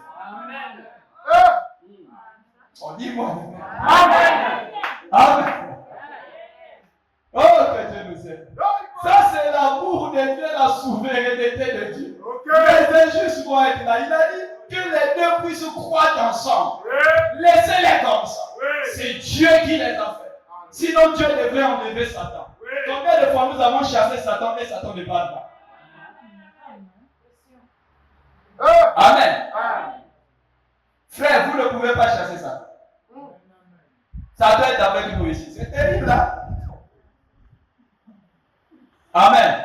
On dit moi. Amen. Amen. Oh, que Dieu nous aide. Ça, c'est l'amour de Dieu, la souveraineté de Dieu. Les injustes vont être là. Il a dit que les deux puissent croître ensemble. Laissez-les comme ça. C'est Dieu qui les a fait. Sinon, Dieu devrait enlever Satan. Combien de fois nous avons chassé Satan et Satan ne parle pas? Amen. Frère, vous ne pouvez pas chasser Satan. Ça doit être avec nous ici. C'est terrible là. Amen.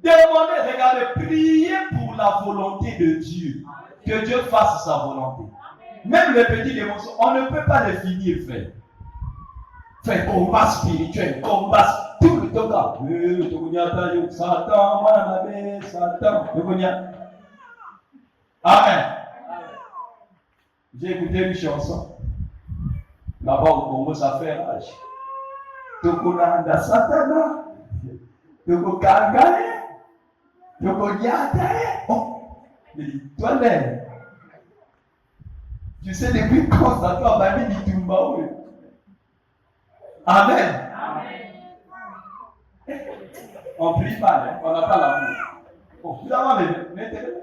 Demandez, regardez, priez pour la volonté de Dieu. Que Dieu fasse sa volonté. Même les petits démons, on ne peut pas les finir, frère. Frère, combat spirituel, combat tout le temps là. Satan, Amen. J'ai écouté une chanson. Là-bas au Congo, ça fait rage. Tokonanda Satana. Tokokangane. Tokonyatae. Oh, mais toi là. Tu sais depuis quand Satan m'a mis du Tumba. Amen. On prie pas, hein? On n'a pas l'amour. Bon, finalement, mettez-les.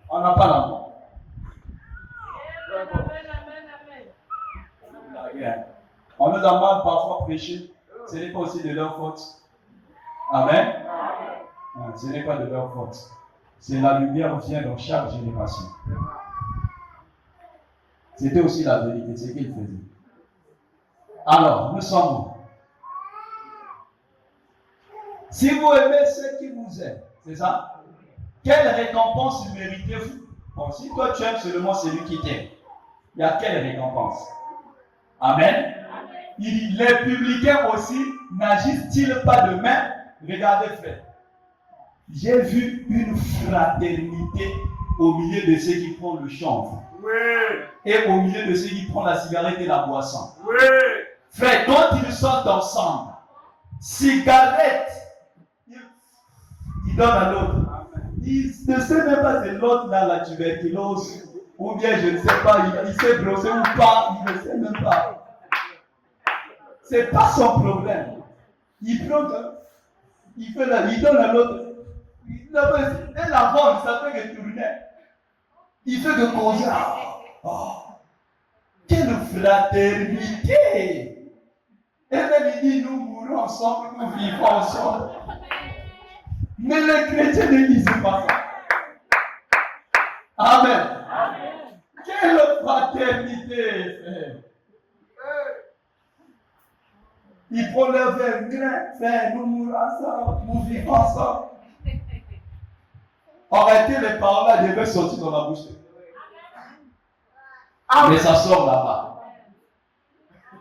On n'a pas l'amour. On nous demande parfois prêcher. Ce n'est pas aussi de leur faute. Amen. Non, ce n'est pas de leur faute. C'est la lumière qui vient dans chaque génération. C'était aussi la vérité, c'est ce qu'ils faisaient. Alors, nous sommes. Si vous aimez ceux qui vous aiment, c'est ça? Quelle récompense méritez-vous? Bon, si toi tu aimes seulement celui qui t'aime, il y a quelle récompense? Amen. Il dit, les publicains aussi n'agissent-ils pas de même? Regardez, frère. J'ai vu une fraternité au milieu de ceux qui prennent le chanvre. Oui. Et au milieu de ceux qui prennent la cigarette et la boisson. Oui. Frère, quand ils sont ensemble, cigarette, il donne à l'autre. Il ne sait même pas si l'autre a la tuberculose. Ou bien, je ne sais pas, il s'est brossé ou pas, il ne sait même pas. C'est pas son problème. Il prend, il donne à l'autre. Et la vente, ça fait que tourner. Il fait que causer. Oh, quelle fraternité! Et même il dit, nous mourrons ensemble, nous vivons ensemble. Mais les chrétiens ne disent pas ça. Amen. Amen. Quelle fraternité, frère. Ils prennent leur verre, frère, nous mourrons ensemble, nous vivons ensemble. Arrêtez les paroles là, devaient sortir dans la bouche. Mais ça sort là-bas.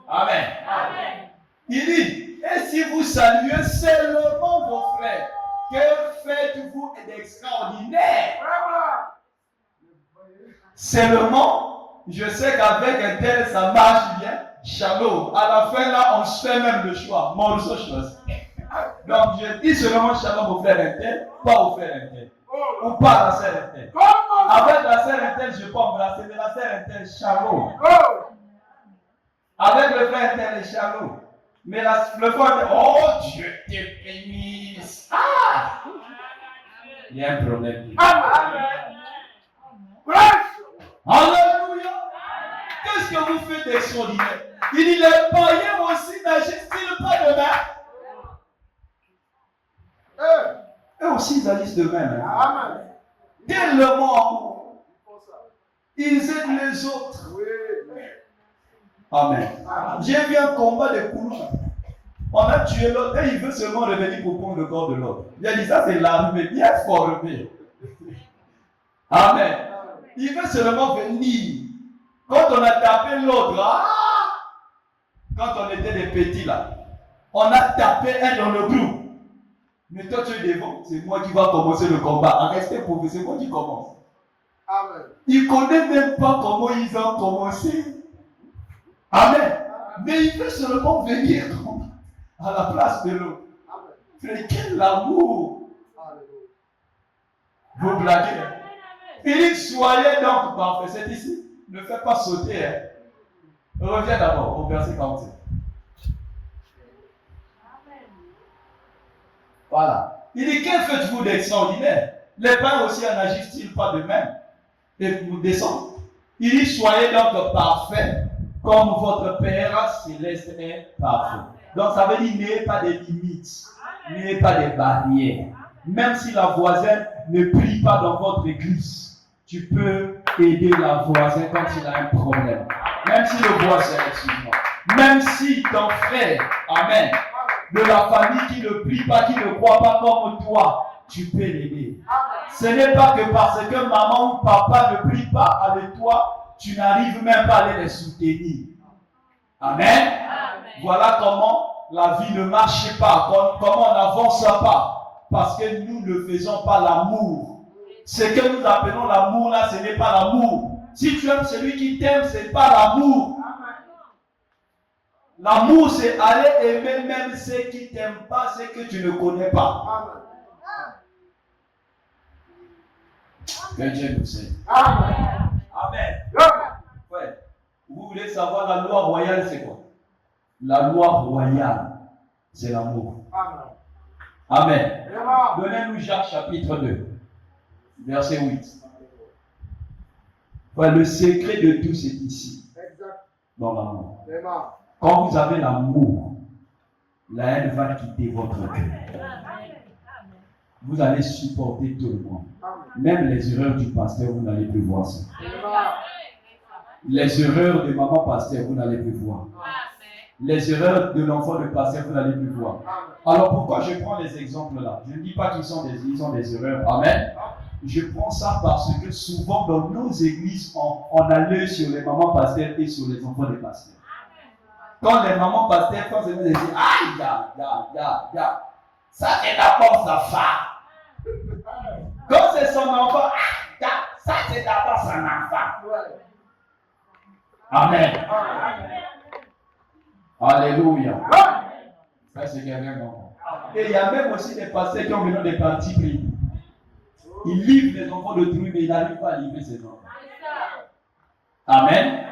Amen. Amen. Il dit, et si vous saluez seulement vos frères, que faites-vous d'extraordinaire? Seulement, je sais qu'avec un tel, ça marche bien. Shalom. À la fin, là, on se fait même le choix. Morceau choisi. Donc, je dis seulement shalom au frère un tel, pas au frère un tel. Ou pas à la sœur un tel. Avec la sœur un tel, je peux embrasser, mais la sœur un tel, shalom. Avec le frère un tel, shalom. Mais le frère, oh Dieu te bénisse. Ah! Il y a un problème. Alléluia. Qu'est-ce que vous faites d'extraordinaire? Il dit, les païens aussi n'agissent-ils pas de même? Eux aussi, ils agissent de même. Hein? Tellement ils aident les autres. Amen. J'ai vu un combat de couleurs. On a tué l'autre et il veut seulement revenir pour prendre le corps de l'autre. Il a dit ça, c'est l'armée bien formée. Amen. Il veut seulement venir. Quand on a tapé l'autre, quand on était des petits là, on a tapé un dans le groupe. Mais toi tu es devant, c'est moi qui va commencer le combat. Restez pauvre, c'est moi qui commence. Amen. Il ne connaît même pas comment ils ont commencé. Amen. Mais il veut seulement venir à la place de l'autre. Frère, quel amour! Vous blaguez. Il dit, soyez donc parfaits. C'est ici. Ne faites pas sauter. Hein. Reviens d'abord au verset 47. Voilà. Il dit, que faites-vous d'extraordinaire? Les païens aussi en agissent-ils pas de même? Et vous descendez. Il dit, soyez donc parfaits, comme votre Père céleste est parfait. Donc ça veut dire, n'ayez pas de limites, n'ayez pas de barrières. Même si la voisine ne prie pas dans votre église, tu peux aider la voisine quand il a un problème. Même si le voisin, excuse-moi. Même si ton frère, amen, de la famille qui ne prie pas, qui ne croit pas comme toi, tu peux l'aider. Ce n'est pas que parce que maman ou papa ne prie pas avec toi, tu n'arrives même pas à aller les soutenir. Amen. Amen. Voilà comment la vie ne marche pas, comment on n'avance pas. Parce que nous ne faisons pas l'amour. Ce que nous appelons l'amour là, ce n'est pas l'amour. Si tu aimes celui qui t'aime, ce n'est pas l'amour. L'amour, c'est aller aimer même ceux qui ne t'aiment pas, ceux que tu ne connais pas. Que Dieu nous aide. Amen. Amen. Ouais. Vous voulez savoir la loi royale, c'est quoi? La loi royale, c'est l'amour. Amen. Donnez-nous Jacques chapitre 2, verset 8. Ouais, le secret de tout, c'est ici. Dans l'amour. Quand vous avez l'amour, la haine va quitter votre cœur. Vous allez supporter tout le monde. Même les erreurs du pasteur, vous n'allez plus voir ça. Les erreurs de maman pasteur, vous n'allez plus voir. Les erreurs de l'enfant de pasteur, vous n'allez plus voir. Alors pourquoi je prends les exemples là? Je ne dis pas qu'ils ont des erreurs. Amen. Je prends ça parce que souvent dans nos églises, on a l'œil sur les mamans pasteurs et sur les enfants des pasteurs. Quand les mamans passaient, quand c'est me dire, aïe, ya. Ça, c'est d'abord sa femme. Quand c'est son enfant, ça, c'est d'abord son enfant. Amen. Alléluia. Ça, c'est quelqu'un d'enfant. Et il y a même aussi des pasteurs qui ont besoin des partis pris. Ils livrent les enfants de trucs, mais ils n'arrivent pas à livrer ses enfants. Amen.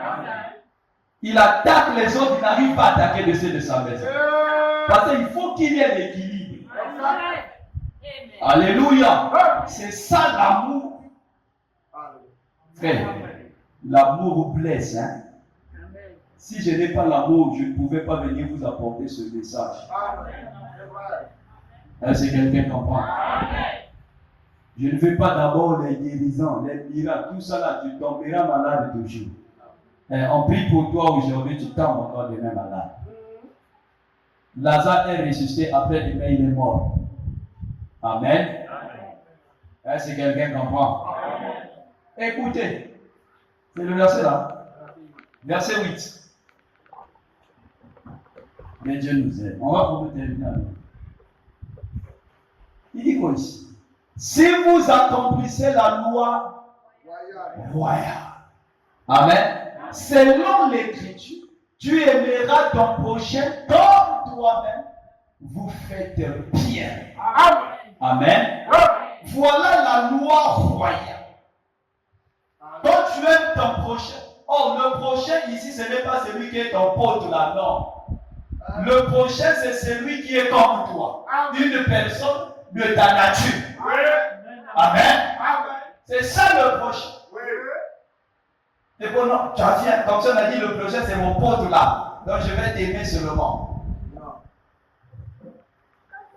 Il attaque les autres, il n'arrive pas à attaquer le sein de sa maison. Parce qu'il faut qu'il y ait l'équilibre. Alléluia. C'est ça l'amour. Frère, l'amour blesse. Hein? Si je n'ai pas l'amour, je ne pouvais pas venir vous apporter ce message. C'est quelqu'un qui comprend. Je ne veux pas d'abord les guérisons, les miracles, tout ça là, tu tomberas malade toujours. On prie pour toi aujourd'hui, tu tombes encore demain malade. Lazare est ressuscité, après demain il est mort. Amen. C'est quelqu'un qui comprend. Écoutez, c'est le verset là. Verset 8. Mais Dieu nous aide. On va pouvoir terminer alors. Il dit quoi ici? Si vous accomplissez la loi royale, amen, selon l'écriture, tu aimeras ton prochain comme toi-même, vous faites bien. Amen. Voilà la loi royale. Quand tu aimes ton prochain, le prochain ici, ce n'est pas celui qui est ton pote là, non. Le prochain, c'est celui qui est comme toi. Une personne de ta nature. Amen. C'est ça le prochain. Et bon, non, tu viens, comme ça on a dit, le prochain c'est mon pote là. Donc je vais t'aimer seulement.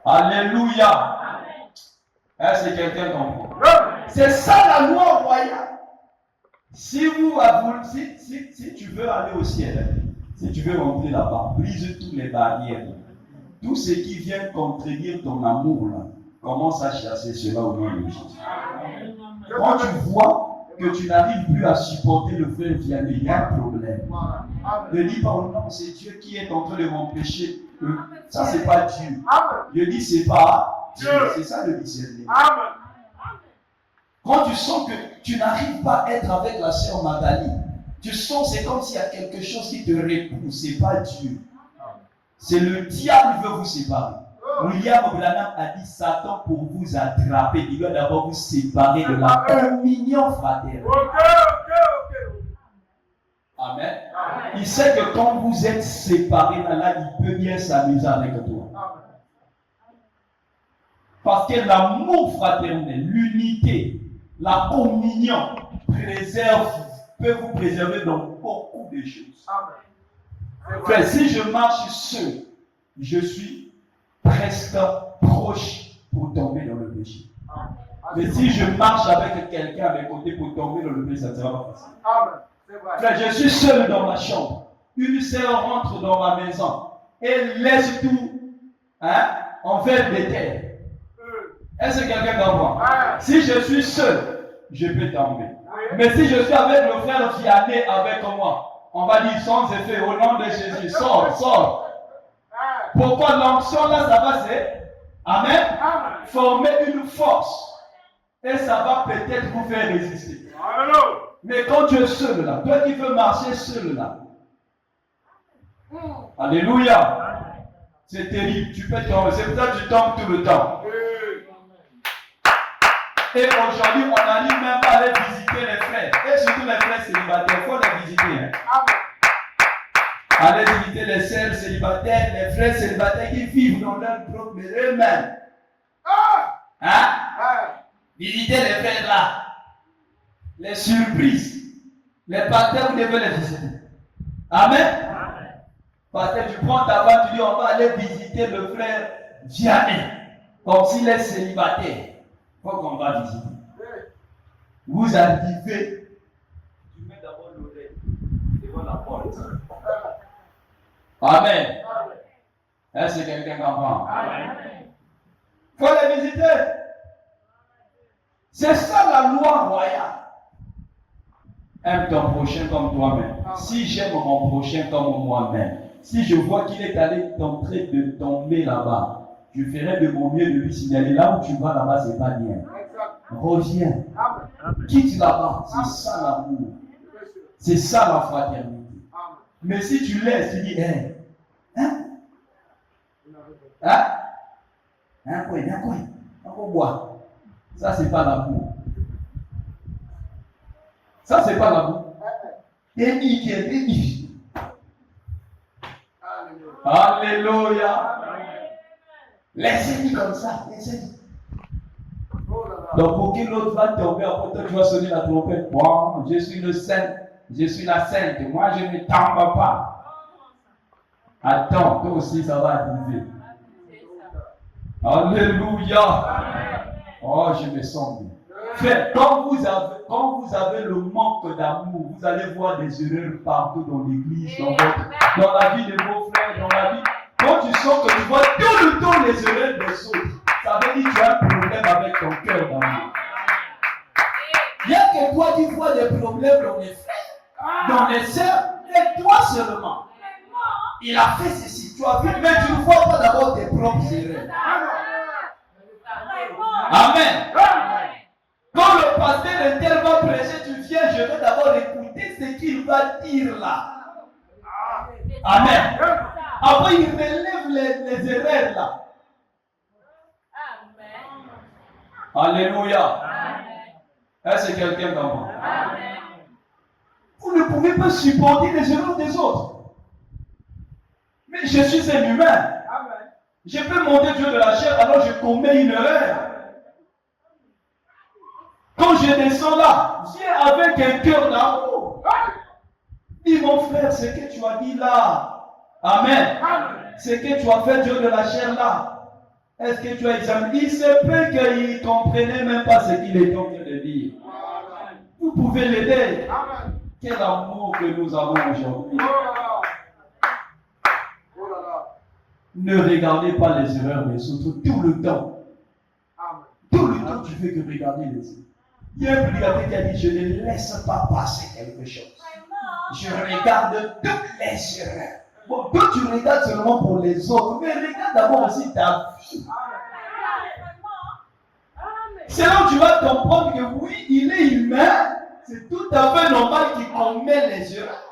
Alléluia. C'est quelqu'un qui comprend. C'est ça la loi royale. Si tu veux aller au ciel, si tu veux rentrer là-bas, brise toutes les barrières. Tout ce qui vient contredire ton amour là, commence à chasser cela au nom de Jésus. Quand tu vois que tu n'arrives plus à supporter le frère Vianney, il y a un problème. Ne dis pas, oh non, c'est Dieu qui est en train de m'empêcher. Ça, c'est pas Dieu. Je dis, c'est pas Dieu. C'est ça le discernement. Quand tu sens que tu n'arrives pas à être avec la sœur Magali, tu sens c'est comme s'il y a quelque chose qui te repousse. C'est pas Dieu. C'est le diable qui veut vous séparer. William Branham a dit Satan pour vous attraper, il doit d'abord vous séparer de la communion fraternelle. Amen. Il sait que quand vous êtes séparés, là, il peut bien s'amuser avec toi. Parce que l'amour fraternel, l'unité, la communion peut vous préserver dans beaucoup de choses. Frère, si je marche seul, je suis presque proche pour tomber dans le péché. Mais si je marche avec quelqu'un à mes côtés pour tomber dans le péché, ça ne sera pas facile. Frère, je suis seul dans ma chambre. Une sœur rentre dans ma maison et laisse tout en verre de terre. Est-ce que quelqu'un va voir? Si je suis seul, je peux tomber. Mais si je suis avec le frère Vianney avec moi, on va dire sans effet, au nom de Jésus, sors. Pourquoi l'onction là, ça va Amen. Former une force. Et ça va peut-être vous faire résister. Mais quand tu es seul là, toi qui veux marcher seul là, alléluia, c'est terrible, tu peux tomber, c'est pour ça que tu tombes tout le temps. Et aujourd'hui, on n'arrive même pas à aller visiter les frères. Et surtout les frères célibataires, il faut les visiter. Allez visiter les sœurs célibataires, les frères célibataires qui vivent dans leur propre eux-mêmes. Visitez les frères là. Les surprises. Les pasteurs, vous devez les visiter. Amen. Pasteur, tu prends ta voix, tu dis on va aller visiter le frère Vianney. Comme s'il est célibataire. Il faut qu'on va visiter. Vous arrivez, tu mets d'abord l'oreille devant la porte. Amen. Est-ce que quelqu'un comprend? Il faut les visiter. C'est ça la loi royale. Aime ton prochain comme toi-même. Si j'aime mon prochain comme moi-même, si je vois qu'il est allé en train de tomber là-bas, je ferai de mon mieux de lui signaler là où tu vas là-bas, c'est pas bien. Reviens. Quitte là-bas. C'est ça l'amour. C'est ça la fraternité. Mais si tu laisses, tu dis, quoi? Ça, c'est pas l'amour. Ça, c'est pas l'amour. Alléluia. Laissez-lui comme ça. Laissez-lui. Donc, pour que l'autre va tomber, après toi, tu vas sonner la trompette. Bon, je suis le saint. Je suis la sainte. Moi, je ne tombe pas. Attends, toi aussi, ça va arriver. Alléluia. Oh, je me sens bien. Frère, quand vous avez le manque d'amour, vous allez voir des erreurs partout dans l'église, dans la vie de vos frères, dans la vie. Quand tu sens que tu vois tout le temps les erreurs des autres, ça veut dire que tu as un problème avec ton cœur d'amour. Il n'y a que toi qui vois des problèmes dans les frères, dans les sœurs, et toi seulement. Il a fait ceci, tu as vu, mais tu ne vois pas d'abord tes propres erreurs. Amen. Quand le pasteur interne va prêcher, tu viens, je vais d'abord écouter ce qu'il va dire là. Amen. Après, il relève les erreurs là. Alléluia. Est-ce que quelqu'un comprend? Vous ne pouvez pas supporter les erreurs des autres. Mais je suis un humain. Je peux monter Dieu de la chair, alors je commets une erreur. Quand je descends là, viens avec un cœur d'amour. Dis mon frère, ce que tu as dit là. Amen. Ce que tu as fait Dieu de la chair là. Est-ce que tu as examiné? Il se peut qu'il ne comprenait même pas ce qu'il est en train de dire. Vous pouvez l'aider. Quel amour que nous avons aujourd'hui. Ne regardez pas les erreurs des autres tout le temps. Tout le temps, tu fais que regarder les autres. Il y a un prédicateur qui a dit, je ne laisse pas passer quelque chose. Je regarde toutes les erreurs. Bon, toi, tu regardes seulement pour les autres, mais regarde d'abord aussi ta vie. C'est là où tu vas comprendre que oui, il est humain. C'est tout à fait normal qu'il commet les erreurs.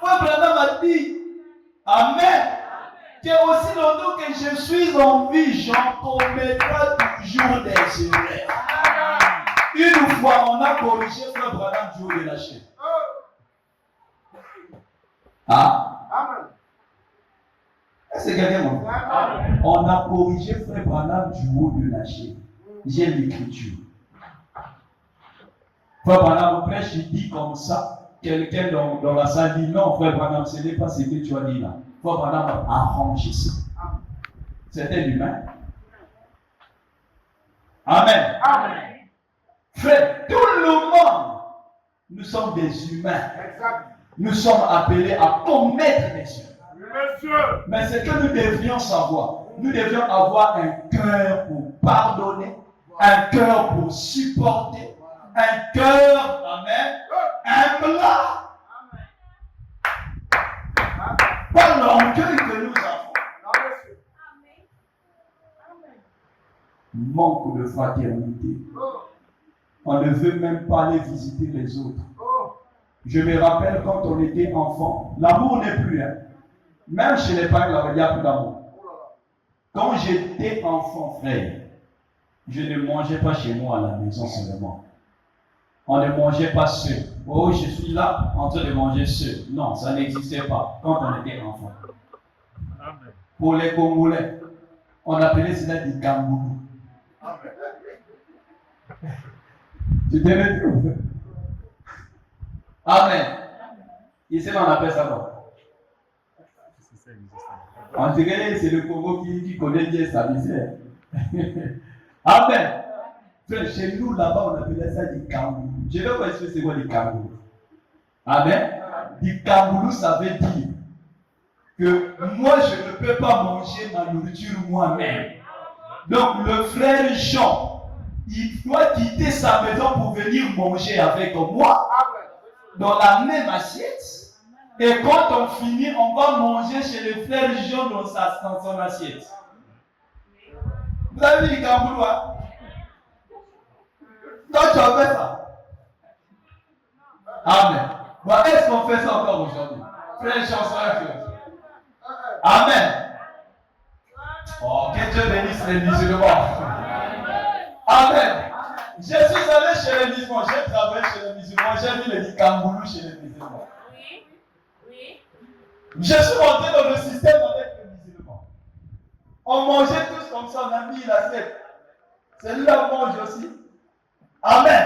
Frère Branham a dit, Amen. Que aussi longtemps que je suis en vie, j'en commettrai toujours des erreurs. Une fois, on a corrigé Frère Branham du haut de la chaîne. Amen. Est-ce que quelqu'un m'entend? On a corrigé Frère Branham du haut de la chaîne. J'ai l'écriture. Frère Branham prêche, il dit comme ça. Quelqu'un dans la salle dit non, Frère Branham, ce n'est pas ce que tu as dit là. Frère Branham a arrangé ça. C'était l'humain. Amen. Frère, tout le monde, nous sommes des humains. Nous sommes appelés à commettre des erreurs. Mais ce que nous devrions savoir, nous devrions avoir un cœur pour pardonner, un cœur pour supporter, un cœur, amen, humble. Pas l'orgueil que nous avons. Manque de fraternité. On ne veut même pas aller visiter les autres. Je me rappelle quand on était enfant, l'amour n'est plus. Même chez les parents, il n'y a plus d'amour. Quand j'étais enfant, frère, je ne mangeais pas chez moi à la maison seulement. On ne mangeait pas seul. Oh, je suis là en train de manger seul. Non, ça n'existait pas quand on était enfant. Pour les Congolais, on appelait cela du gamboulou. Tu t'aimais plus? Amen. Ici, on appelle ça quoi? En tout cas, c'est le Congo qui connaît bien sa misère. Amen. Chez nous, là-bas, on appelait ça du kamboulou. Je vais vous expliquer c'est quoi du kamboulou. Amen. Du kamboulou, ça veut dire que moi, je ne peux pas manger ma nourriture moi-même. Donc, le frère Jean, il doit quitter sa maison pour venir manger avec moi dans la même assiette. Et quand on finit, on va manger chez les frères jaunes dans son assiette. Vous avez vu les Gamboulois? Toi, tu as fait ça? Amen. Bon, est-ce qu'on fait ça encore aujourd'hui? Frère chanson influence. Amen. Oh, que Dieu bénisse les musulmans. Amen. Je suis allé chez les musulmans, j'ai travaillé chez les musulmans, j'ai vu les Kamboulous chez les musulmans. Oui. Je suis monté dans le système avec les musulmans. On mangeait tous comme ça, on a mis l'assiette. Celui-là mange aussi. Amen.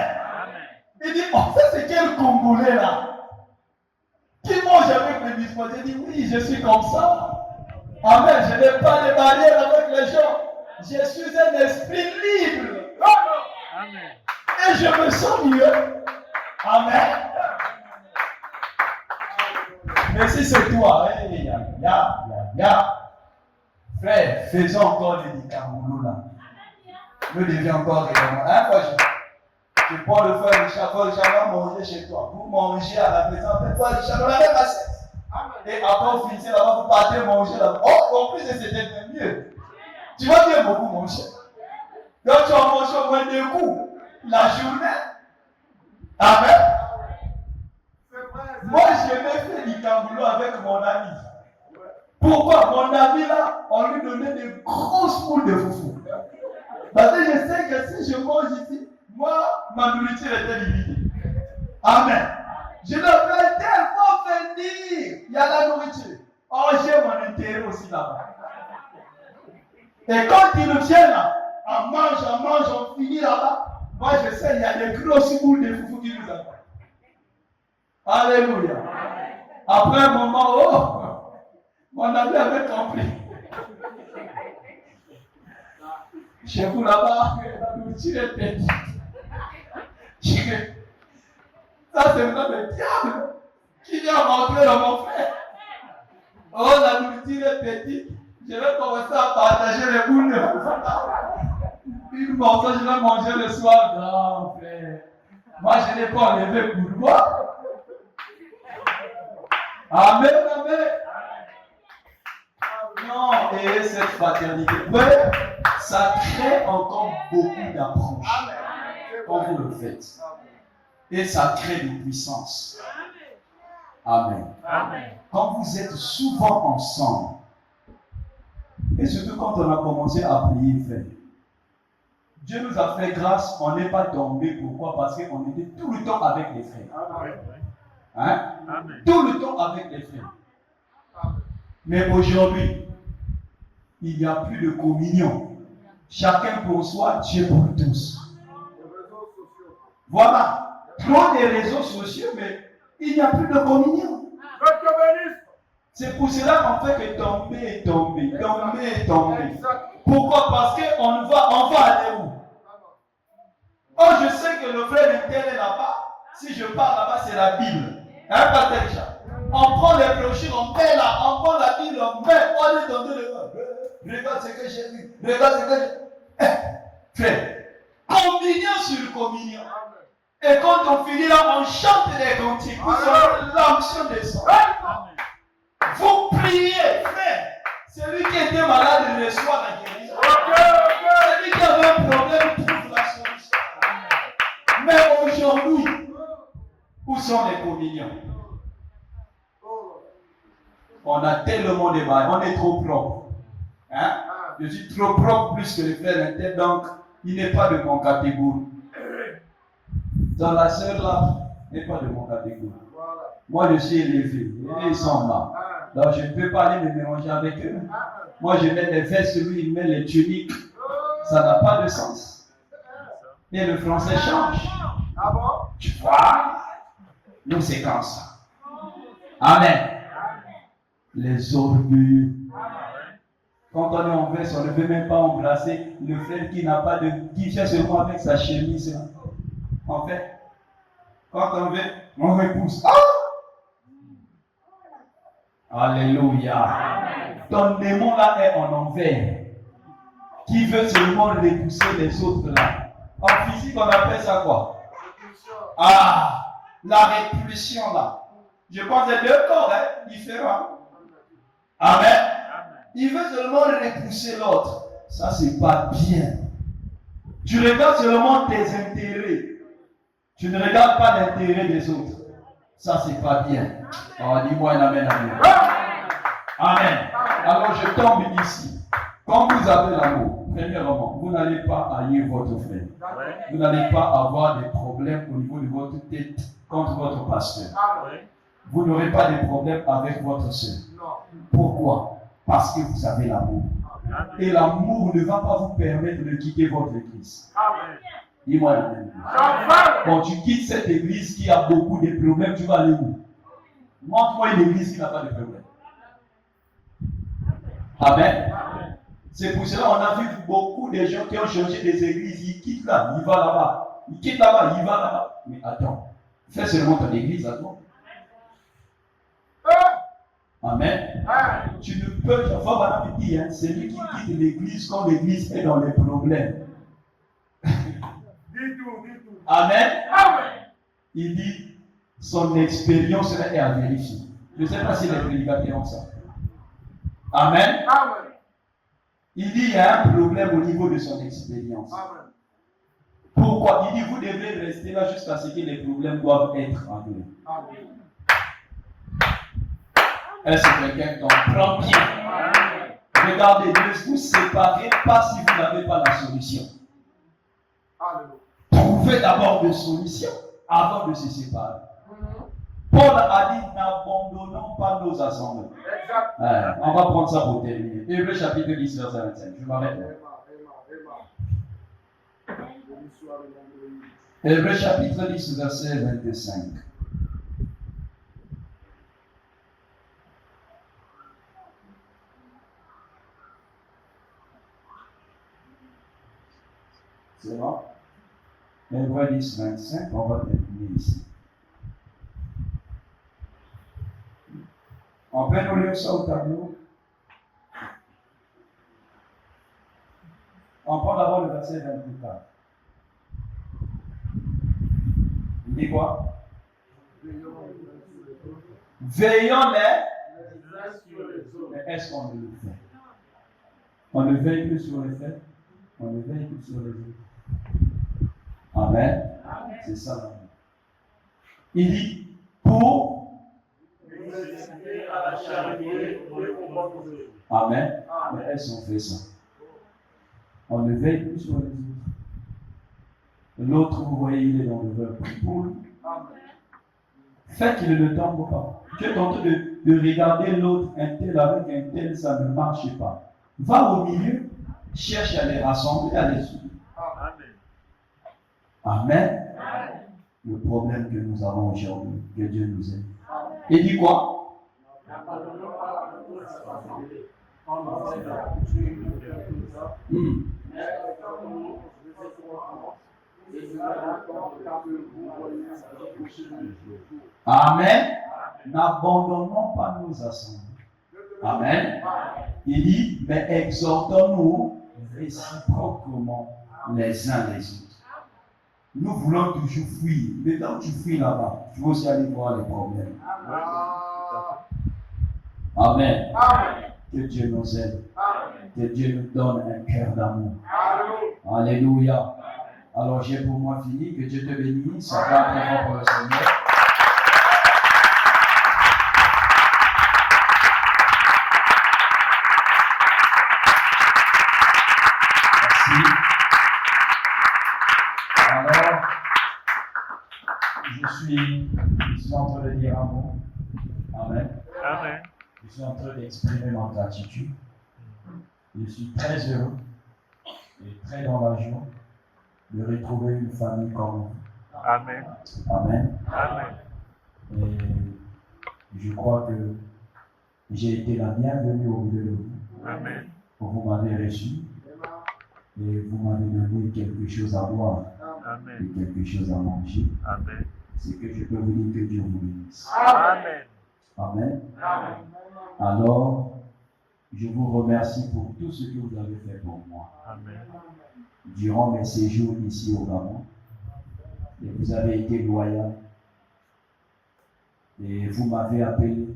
Il dit, oh, ça c'est quel Congolais là? Qui mange avec les musulmans? J'ai dit, oui, je suis comme ça. Amen. Je n'ai pas de barrière avec les gens. Je suis un esprit libre. Amen. Et je me sens mieux. Amen. Mais si c'est toi, frère, faisons encore les Nicamoulou là. Me devient encore réglementaire. Je prends le frère Richard, va manger chez toi. Vous mangez à la maison, frère Richard, on la même assiette. Et après, vous finissez là-bas, vous partez manger là-bas. Oh, en plus, c'était même mieux. Tu vas bien beaucoup manger. Donc, tu vas manger au moins 2 coups la journée. Amen. Moi, je l'ai fait du Camboulou avec mon ami. Pourquoi? Mon ami là, on lui donnait des grosses boules de foufou. Parce que je sais que si je mange ici, moi, ma nourriture était limitée. Amen. Je le fais tellement venir. Il y a la nourriture. Oh, j'ai mon intérêt aussi là-bas. Et quand il nous vient là, on mange, on finit là-bas. Moi, je sais, il y a des grosses boules de foufou qui nous attendent. Alléluia. Après un moment, oh, mon ami avait compris. Chez vous là-bas, la nourriture est petite. Ça, c'est vraiment le diable qui vient rentrer dans mon frère. Oh, la nourriture est petite. Je vais commencer à partager les boules de foufou. Une morceau, je vais manger le soir. Non, frère. Moi, je n'ai pas enlevé pour moi. Amen, amen. Non, et cette fraternité, ouais, ça crée encore beaucoup d'approches quand vous le faites. Et ça crée de puissance. Amen. Quand vous êtes souvent ensemble, et surtout quand on a commencé à prier, frère, Dieu nous a fait grâce, on n'est pas tombé. Pourquoi? Parce qu'on était tout le temps avec les frères. Hein? Tout le temps avec les frères. Mais aujourd'hui, il n'y a plus de communion. Chacun pour soi, Dieu pour tous. Voilà. Trop des réseaux sociaux, mais il n'y a plus de communion. C'est pour cela qu'on fait que tomber. Pourquoi? Parce qu'on va aller où? Oh, je sais que le frère Intel est là-bas. Si je pars là-bas, c'est la Bible. Hein, Pasteur Richard? On prend les brochures, on met là, on prend la Bible, on met, on est dans le regarde ce que j'ai vu, regarde ce que j'ai. Frère, communion sur communion. Et quand on finit là, on chante les cantiques. Vous aurez l'onction des sons. Vous priez, frère. Celui qui était malade reçoit la guérison. Celui qui avait un problème trouve la solution. Mais aujourd'hui, où sont les communions? On a tellement de mal, on est trop propre. Hein? Je suis trop propre plus que le frère Intel, donc il n'est pas de mon catégorie. Dans la sœur là, il n'est pas de mon catégorie. Moi je suis élevé, et ils sont là. Donc je ne peux pas aller me mélanger avec eux. Moi je mets les vestes, lui il met les tuniques. Ça n'a pas de sens. Et le français change. Tu vois? Nous c'est comme ça. Amen. Les orgueilleux. Quand on est en veste, on ne veut même pas embrasser le frère qui n'a pas de. Qui fait seulement avec sa chemise. Là. En fait, quand on repousse. Ah! Alléluia. Ton démon là est en envers. Qui veut seulement repousser les autres là. En physique, on appelle ça quoi? Ah! La répulsion là. Je pense à deux corps différents. Amen. Il veut seulement repousser l'autre. Ça, c'est pas bien. Tu regardes seulement tes intérêts. Tu ne regardes pas l'intérêt des autres. Ça, c'est pas bien. Oh, dis-moi un amen, amen. Amen. Alors, je tombe ici. Quand vous avez l'amour, premièrement, vous n'allez pas haïr votre frère. Vous n'allez pas avoir des problèmes au niveau de votre tête contre votre pasteur. Vous n'aurez pas de problème avec votre soeur. Pourquoi? Parce que vous avez l'amour. Et l'amour ne va pas vous permettre de quitter votre église. Dis-moi amen. Quand tu quittes cette église qui a beaucoup de problèmes, tu vas aller où? Montre-moi une église qui n'a pas de problème. Amen. C'est pour cela qu'on a vu beaucoup de gens qui ont changé des églises. Ils quittent là, ils vont là-bas. Ils quittent là-bas, ils vont là-bas. Mais attends, fais seulement ton église à toi. Amen. Tu ne peux, enfin, me dire, c'est lui qui quitte l'église quand l'église est dans les problèmes. Amen. Il dit, son expérience est à vérifier. Je ne sais pas si les prédicateurs ont ça. Amen. Il dit, il y a un problème au niveau de son expérience. Pourquoi? Il dit, vous devez rester là jusqu'à ce que les problèmes doivent être réglés. Est-ce que quelqu'un comprend bien? Regardez, ne vous séparez pas si vous n'avez pas la solution. Trouvez d'abord des solutions avant de se séparer. Paul a dit, n'abandonnons pas nos assemblées. On va prendre ça pour terminer. Hébreux chapitre 10, verset 25. Je m'arrête là. Hébreux chapitre 10, verset 25. C'est bon? Hébreux 10, 25, on va terminer ici. On peut nous lire ça au tableau? On prend d'abord le verset 24. Il dit quoi? Veillons mais est-ce qu'on le fait? On ne veille plus sur les faits, on ne veille plus sur les autres. Amen. C'est ça. Il dit pour à la charité. Amen. Mais est-ce qu'on fait ça? On ne veille plus sur les autres. L'autre, vous voyez, il est dans le verre. Pour lui. Faites qu'il ne tombe pas. Tu es en train de regarder l'autre, un tel avec un tel, ça ne marche pas. Va au milieu, cherche à les rassembler, à les suivre. Amen. Le problème que nous avons aujourd'hui, que Dieu nous aide. Il dit quoi? Amen. N'abandonnons pas nos assemblées. Amen. Il dit, mais exhortons-nous réciproquement les uns les autres. Nous voulons toujours fuir. Mais quand tu fuis là-bas, tu vas aussi aller voir les problèmes. Amen. Que Dieu nous aide. Que Dieu nous donne un cœur d'amour. Alléluia. Alors j'ai pour moi fini. Que Dieu te bénisse. Ça va très fort pour le Seigneur. Merci. Alors, je suis en train de dire un mot. Amen. Amen. Je suis en train d'exprimer ma gratitude. Je suis très heureux et très dans la joie de retrouver une famille comme vous. Amen. Amen. Amen. Et je crois que j'ai été la bienvenue au milieu de vous. Amen. Vous m'avez reçu et vous m'avez donné quelque chose à boire Amen. et quelque chose à manger. Amen. C'est que je peux vous dire que Dieu vous bénisse. Amen. Amen. Amen. Alors, je vous remercie pour tout ce que vous avez fait pour moi. Amen. Durant mes séjours ici au Gabon. Et vous avez été loyal. Et vous m'avez appelé.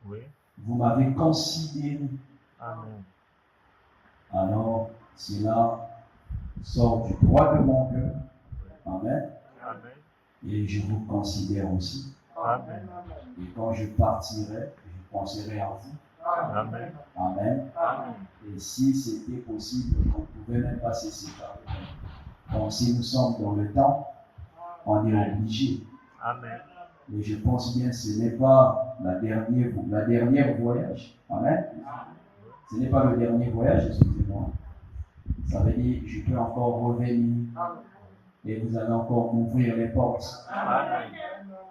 Oui. Vous m'avez considéré. Amen. Alors, cela sort du droit de mon cœur. Amen. Amen. Et je vous considère aussi. Amen. Et quand je partirai, je penserai à vous. Amen. Amen. Amen. Et si c'était possible, on ne pouvait même pas se séparer. Donc, si nous sommes dans le temps, on est obligé. Amen. Mais je pense bien que ce n'est pas la dernière voyage. Amen. Ce n'est pas le dernier voyage, excusez-moi. Ça veut dire que je peux encore revenir et vous allez encore m'ouvrir les portes. Amen.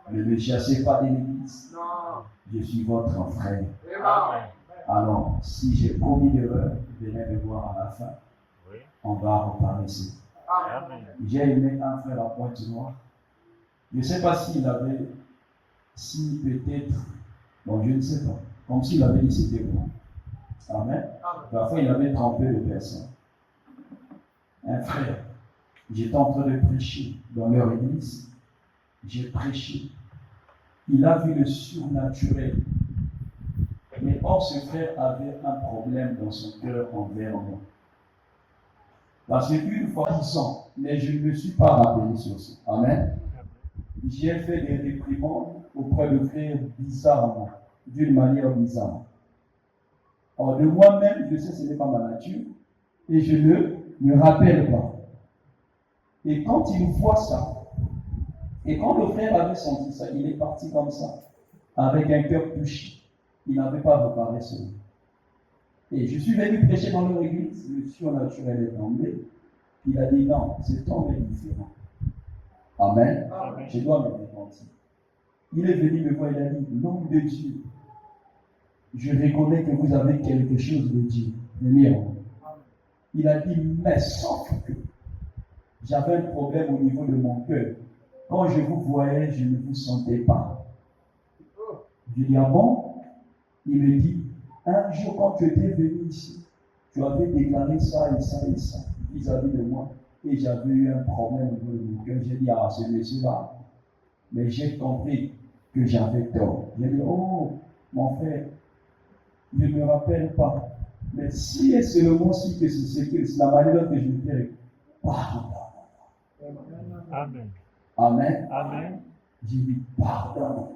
Ne me chassez pas de l'église. Je suis votre frère. Amen. Alors, si j'ai commis l'erreur, venez me voir à la fin. Oui. On va reparler ça. Amen. J'ai aimé un frère à Pointe-Noire. Je ne sais pas si peut-être, bon, je ne sais pas, comme s'il avait dit c'était moi. Amen. Parfois, il avait trompé de personnes. Un frère, j'étais en train de prêcher dans leur église. J'ai prêché. Il a vu le surnaturel. Mais or, ce frère avait un problème dans son cœur envers moi. Parce qu'une fois, ils sont, mais je ne me suis pas rappelé sur ça. Amen. J'ai fait des réprimandes auprès de frères bizarrement, d'une manière bizarre. Or, de moi-même, je sais que ce n'est pas ma nature, et je ne me rappelle pas. Et quand il voit ça, et quand le frère avait senti ça, il est parti comme ça, avec un cœur touché. Il n'avait pas reparé cela. Et je suis venu prêcher dans leur église, le surnaturel est tombé. Il a dit non, cet homme est différent. Amen. Amen. Je dois me repentir. Il est venu me voir, il a dit, nom de Dieu, je reconnais que vous avez quelque chose de Dieu. Il a dit, mais sauf que j'avais un problème au niveau de mon cœur. Quand je vous voyais, je ne vous sentais pas. Je dis, ah bon? Il me dit, un jour quand tu étais venu ici, tu avais déclaré ça et ça et ça vis-à-vis de moi. Et j'avais eu un problème au niveau de mon cœur. J'ai dit, ah, ce monsieur-là. Mais j'ai compris que j'avais tort. J'ai dit, oh, mon frère, je ne me rappelle pas. Mais si et seulement si que c'est la manière que je me dirais, pardon. Amen. Amen. Amen. J'ai dit, pardon.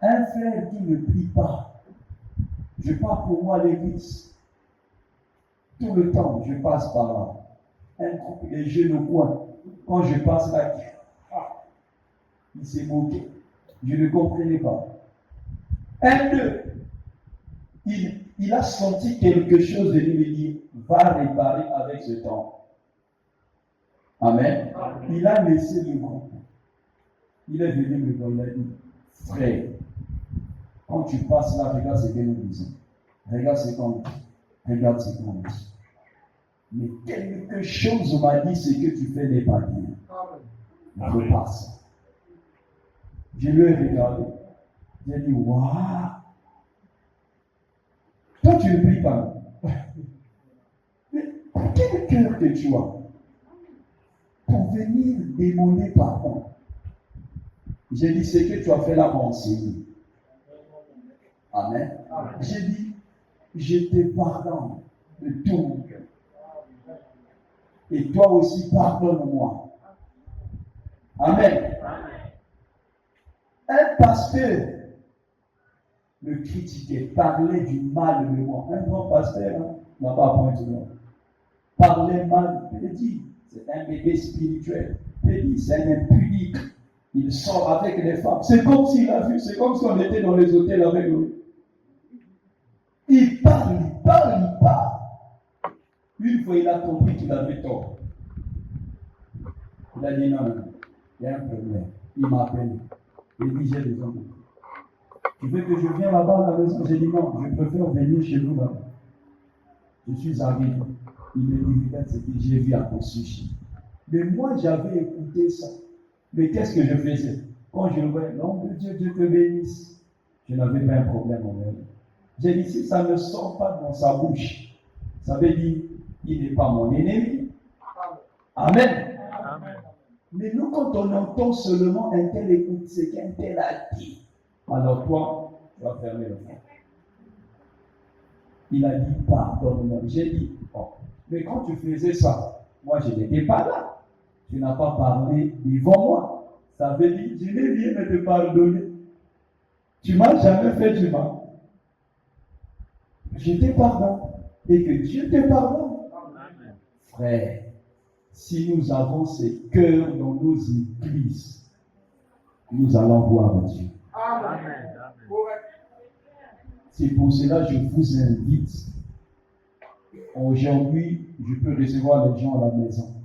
Un frère qui ne prie pas, je pars pour moi à l'église. Tout le temps, je passe par là. Un groupe de jeunes au coin. Quand je passe là, il s'est moqué. Je ne comprenais pas. Un d'eux, il a senti quelque chose de lui me dire, va réparer avec ce temps. Amen. Amen. Il a laissé le groupe. Il est venu me voir, il a dit, frère, quand tu passes là, regarde ce que nous disons. Regarde ce qu'on dit. Regarde ce qu'on dit. Mais quelque chose m'a dit, ce que tu fais n'est pas bien. Repasse. Je lui ai regardé. J'ai dit, waouh! Toi, tu ne pries pas. Mais quel cœur que tu as pour venir demander pardon? J'ai dit, ce que tu as fait là m'a enseigné. Amen. J'ai dit, je te pardonne de tout mon cœur. Et toi aussi, pardonne-moi. Amen. Un pasteur me critiquait, parlait du mal de moi. Un grand pasteur n'a pas pointé de moi. Parlait mal, il dit, c'est un bébé spirituel. Il dit, c'est un impudique. Il sort avec les femmes. C'est comme s'il a vu, c'est comme si on était dans les hôtels avec lui. Il parle. Une fois, il a compris qu'il avait tort. Il a dit non, il y a un problème. Il m'a appelé. Il dit, j'ai besoin de toi. Tu veux que je vienne là-bas à la maison? J'ai dit non, je préfère venir chez vous là-bas. Je suis arrivé. Il me dit, regarde ce que j'ai vu à ton sujet. Mais moi, j'avais écouté ça. Mais qu'est-ce que je faisais? Quand je le voyais, non, Dieu te bénisse. Je n'avais pas un problème en elle. J'ai dit, si ça ne sort pas dans sa bouche, ça veut dire, il n'est pas mon ennemi. Amen. Amen. Mais nous, quand on entend seulement un tel écoute ce qu'un tel a dit, alors toi, tu vas fermer le front. Il a dit pardonne-moi. J'ai dit, oh, mais quand tu faisais ça, moi je n'étais pas là. Tu n'as pas parlé devant moi. Ça veut dire, je n'ai rien à te pardonner. Tu m'as jamais fait du mal. Je te pardonne. Et que Dieu te pardonne. Amen. Frère, si nous avons ces cœurs dans nos églises, nous allons voir Dieu. Amen. Amen. Correct. C'est pour cela que je vous invite. Aujourd'hui, je peux recevoir les gens à la maison.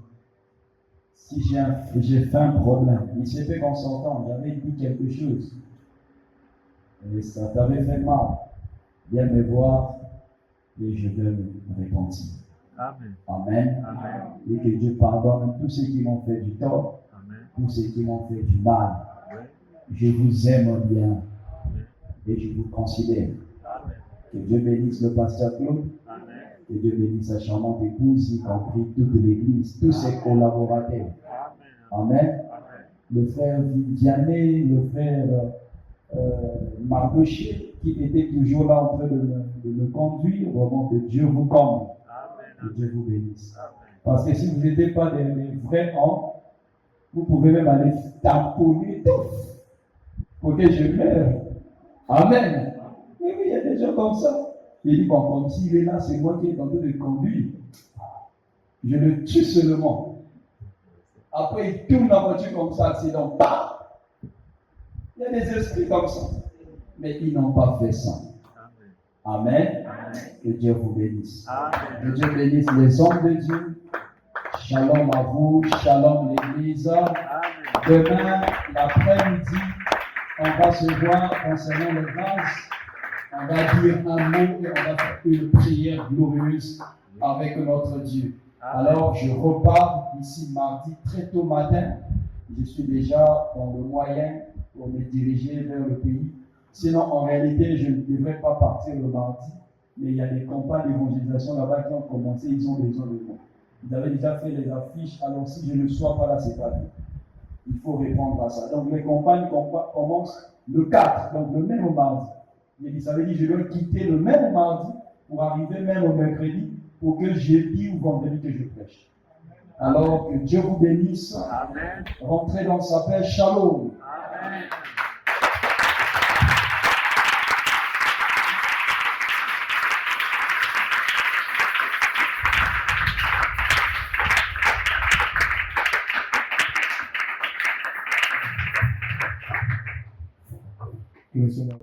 Si j'ai fait un problème, il s'est fait qu'on s'entende, j'avais dit quelque chose. Et ça t'avait fait mal. Viens me voir et je vais me repentir. Amen. Amen. Amen. Et que Dieu pardonne tous ceux qui m'ont fait du tort, Amen. tous ceux qui m'ont fait du mal. Oui. Je vous aime bien Amen. et je vous considère. Amen. Que Dieu bénisse le pasteur Claude, Amen. que Dieu bénisse sa charmante épouse, y compris toute l'église, tous ses collaborateurs. Amen. Amen. Amen. Le frère Vianney, le frère Mardoché, qui était toujours là en train de me conduire, vraiment que Dieu vous comble, que Amen. Dieu vous bénisse. Amen. Parce que si vous n'étiez pas des vrais hommes, vous pouvez même aller tamponner tous pour que je meure. Amen. Oui, il y a des gens comme ça. Il dit, bon, comme s'il est là, c'est moi qui est en train de conduire. Je le tue seulement. Après, il tourne la voiture comme ça, accident. Bam! Il y a des esprits comme ça. Mais ils n'ont pas fait ça. Amen. Que Dieu vous bénisse. Amen. Que Dieu bénisse les hommes de Dieu. Shalom à vous. Shalom l'église. Amen. Demain, l'après-midi, on va se voir concernant les vases. On va dire un mot et on va faire une prière glorieuse avec notre Dieu. Alors, je repars ici mardi très tôt matin. Je suis déjà dans le moyen pour me diriger vers le pays. Sinon, en réalité, je ne devrais pas partir le mardi. Mais il y a des campagnes d'évangélisation là-bas qui ont commencé. Ils ont besoin de moi. Ils avaient déjà fait les affiches. Alors, si je ne sois pas là, c'est pas bien. Il faut répondre à ça. Donc, les campagnes commencent le 4, donc le même mardi. Ça veut dire que je dois quitter le même mardi pour arriver même au mercredi pour que jeudi ou vendredi que je prêche. Alors que Dieu vous bénisse. Amen. Rentrez dans sa paix. Shalom. Amen. Que le Seigneur